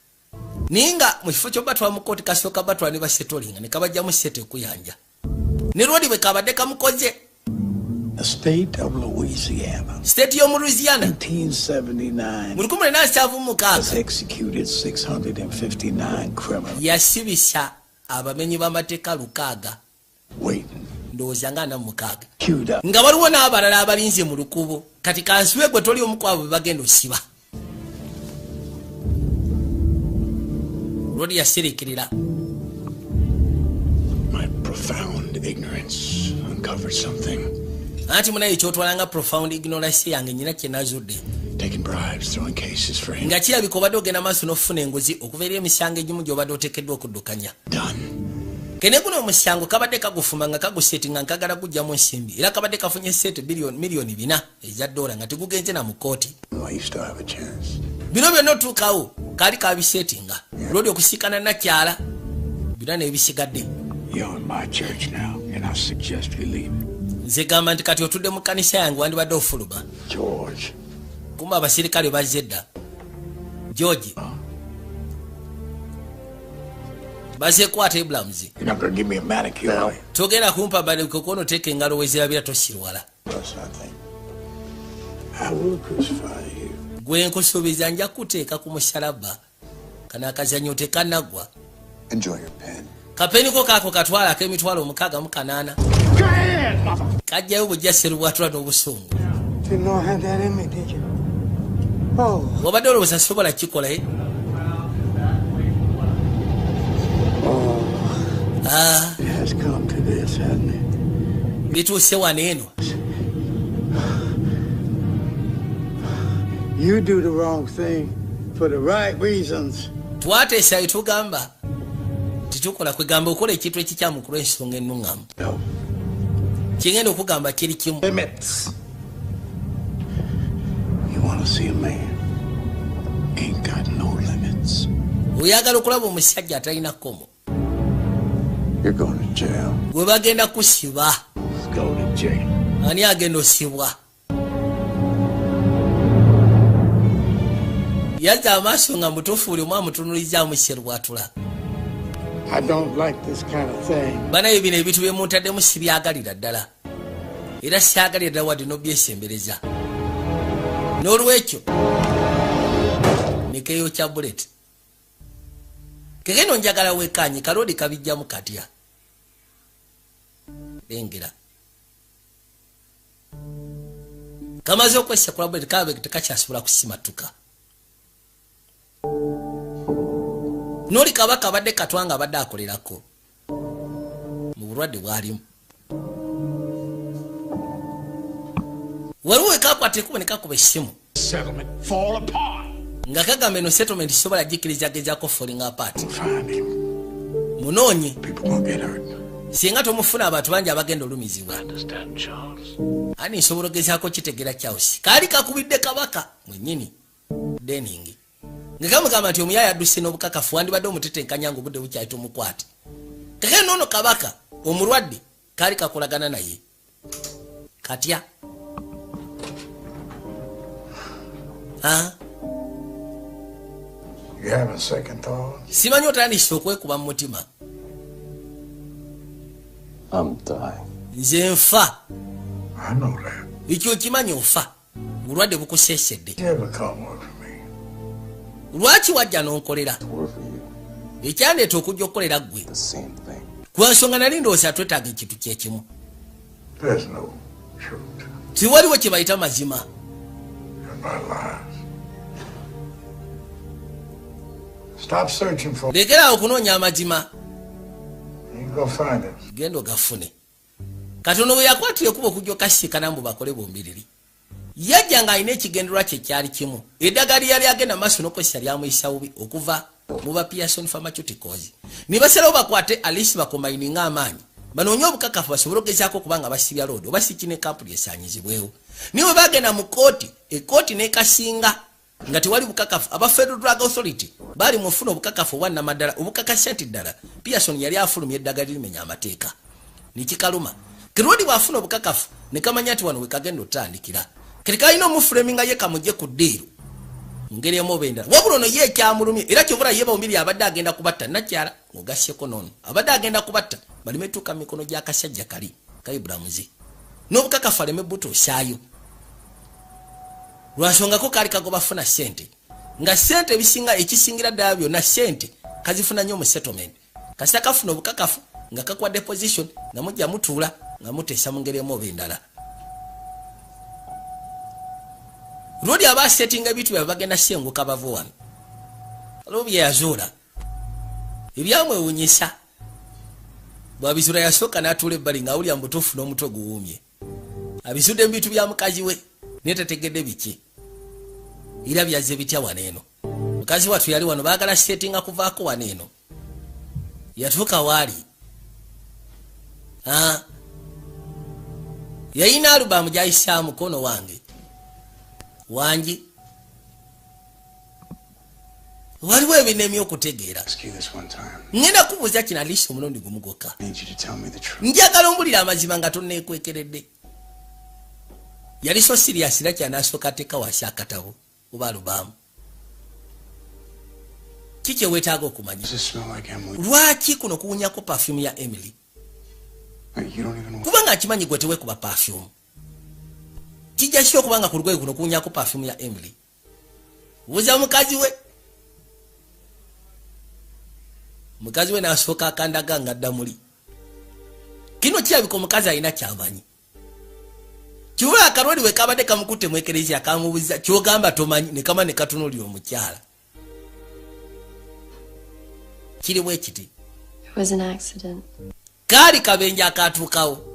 Ninga mu kifo ky'obatwa mu kooti kasooka batwa ne basetolinga ne kabajja mu sete kuyanja. Ne rodi bwe kabadde kamukoze. The state of Louisiana. State yo Louisiana. 1979. Mu 1976 has executed 659 criminals. Yasibisa abamenyi b'amateeka 600. Waiting. Ndowooza nga na mukaaga. Nga waliwo n'abalala abalinze mu lukubo. Kati kansiwe gwe toli omu kwabo be bagenda osiba. Rodi yasirikirira. My profound ignorance uncovered something. Anti munaye kyotwalanga profound ignorance yange nyina kye nazudde. Taking bribes, throwing cases for him. Nga kirabika obadde ogenda maaso n'ofuna engozi okuva eri emisango egimu gy'obadde oteekeddwa okuddukanya. Kene guno omusango kabadde kagufuma nga kagusetinga nkagala kujja mu nsimbi era kabadde kafunye sente miliyoni 4 eza dola nga tegugenze na mu kooti. Bino byonna otuukawo kaali kabisetinga lodi okusikana nakyala bina n'ebisigadde. Nze gamba nti kati otudde mu kkanisa yange wandibadde ofuluma. Kumba abasirikale bazze dda. George. Bazekwata Abrams. You're not going to give me a manicure, are you? Togenda kumpa bali kokono teke engalo wezirabira tosirwala. I will crucify you. Gwe nkusuubiza nja kuteeka ku mushalaba. Kana akazanyo tekanagwa. Enjoy your pen. Kapeni ko kako katwala k'emitwalo 68. Kajjayo bujja serubwatula n'obusungu. Didn't know I had that in me, did you? Oh. Wabadde olowooza sobola kikola It has come to this, hasn't it? Bituuse wano eno. You do the wrong thing for the right reasons. Twateesayo tugamba titukola kwegamba okola ekintu ekikyamu ku lw'ensonga ennungamu. Kigenda okugamba kiri kimu. You want to see a man ain't got no limits. Oyagala okulaba omusajja atalina kkomo. You're going to jail. Gwe bagenda kusiba. Let's go to jail. Ani agenda osibwa? Yazza amaaso nga mutuufu buli omu amutunulizzaamu serwatula. I don't like this kind of thing. Banaye bino ebintu bye muntaddemu sibyagalira ddala. Era syagalira ddala wadde n'obyesembereza. N'olwekyo nikeyo kya bullet. Kegeno njagala wekanye kalodi kabijjamu katya. Lengera. kamaze okwesya kulabwe kabe tekakyasobola kusimatuka noli kabaka abadde katwanga abadde akolerako mu bulwadde bwalimu waliwo ekakwata ekuboneka kuba essimu nga kagamba eno settlement isobola jikiriza gezaako falling apart munoonye singa tomufuna abantu bangi abagenda olumizibwa ani nsobola ogezaako kitegera Charles kaali kakubidde kabaka mwennyini Denning nga kamugamba nti omuyaya adduse n'obukakafu wandibadde omutetenkanya nga obudde bukyayita omukwate kake noono kabaka omulwadde kaali kakolagana naye katya You have a second thought? simanyi otandise okwekuba mu mutima I'm dying. nze nfa I know that. ekyo kimanyi ofa bulwadde bukuseesedde You ever come work for me? lwaki wajja n'onkolera Work for you. ekyandeeta okujja okukolera ggwe The same thing. kwa nsonga nali ndowooza twetaaga ekintu kyekimu There's no truth tiwaliwo kye bayita mazima in my life. Stop searching for me. lekeraawo okunoonya amazima You go find it. genda ogafune katono bwe yakwatira ekuba okujja okasiikana mbu bakole bombiriri yajja ng'alina ekigendererwa kye kyali kimu eddagala lyali agenda maaso n'okozesa lyamuyisa bubi okuva mu ba Pearson Pharmaceuticals ne basalawo bakwate alisi bakombayininga amaanyi banoonye obukakafu basobole okugezaako okuba nga basibya loodi oba si kino ekampuni esaanyizibwewo niye bwe bagenda mu kooti ekooti n'ekasinga nga tewali bukakafu aba Federal Drug Authority bali mufuna obukakafu obwannamaddala obukakasa nti ddala Pearson yali afulumya eddagala lirimenya amateeka nikikaluma kirodi bwafuna obukakafu ne kamanya nti wano we kagenda otandikira kirikalina omufulaminga ye kamugye ku ddiiru ngeri emubendera wabula ono ye ekyamulumye era kyovula ye bombiri abadde agenda kubatta nakyala ogasyeko noono abadde agenda kubatta balime tuuka mikono gy'akasajja kali ka Ibrahimuzi n'obukakafu aleme buto osaayo lwansongako kaali kagoba funa ssente nga ssente ebisinga ekisingira ddala byonna ssente kazifuna nnyo mu settlement kasita kafuna obukakafu nga kakwa deposition nga mujja mutuula nga muteesa mu ngeri emubendera lodi abasettinga ebintu byabwe bagenda ssenguka bava wano aliwo byeyazuula ebyamwewunyisa bwabizuula yasooka n'atuula ebbali ng'awulira mu butuufu n'omutwe guwuumye abizudde mu bintu bya mukazi we naye tategedde biki era byazze bitya wano eno mukazi wattu yali wano baagala settinga kuvaako wano eno yatuuka waali yayina alubamu gyayisa mukono wange wangi waliwo ebinemi okutegeera ngenda kubuuza kino aliisa omulundi gumu gwokka njagala ombulira amazima nga tonneekwekeredde yali so sirias era kyanasooka ateeka wasi akatabo oba alubamu kiki weetaaga okumanya lwaki kuno kuwunyako perfume ya Emily kubanga akimanyi gwe teweekuba perfume kijja ki okubanga ku lugoye kuno kuwunyako perfume ya Emily buuza mukazi we n'asooka akandaga nga adda muli kino kirabika omukazi alina kyamanyi kibula akalwali we kabadde kamukutte mu ekereziya kamubuuza kyogamba tomanyi ne kama ne katunuulira omukyala kiri bwe kiti It was an accident. kaali kabenje akatuukawo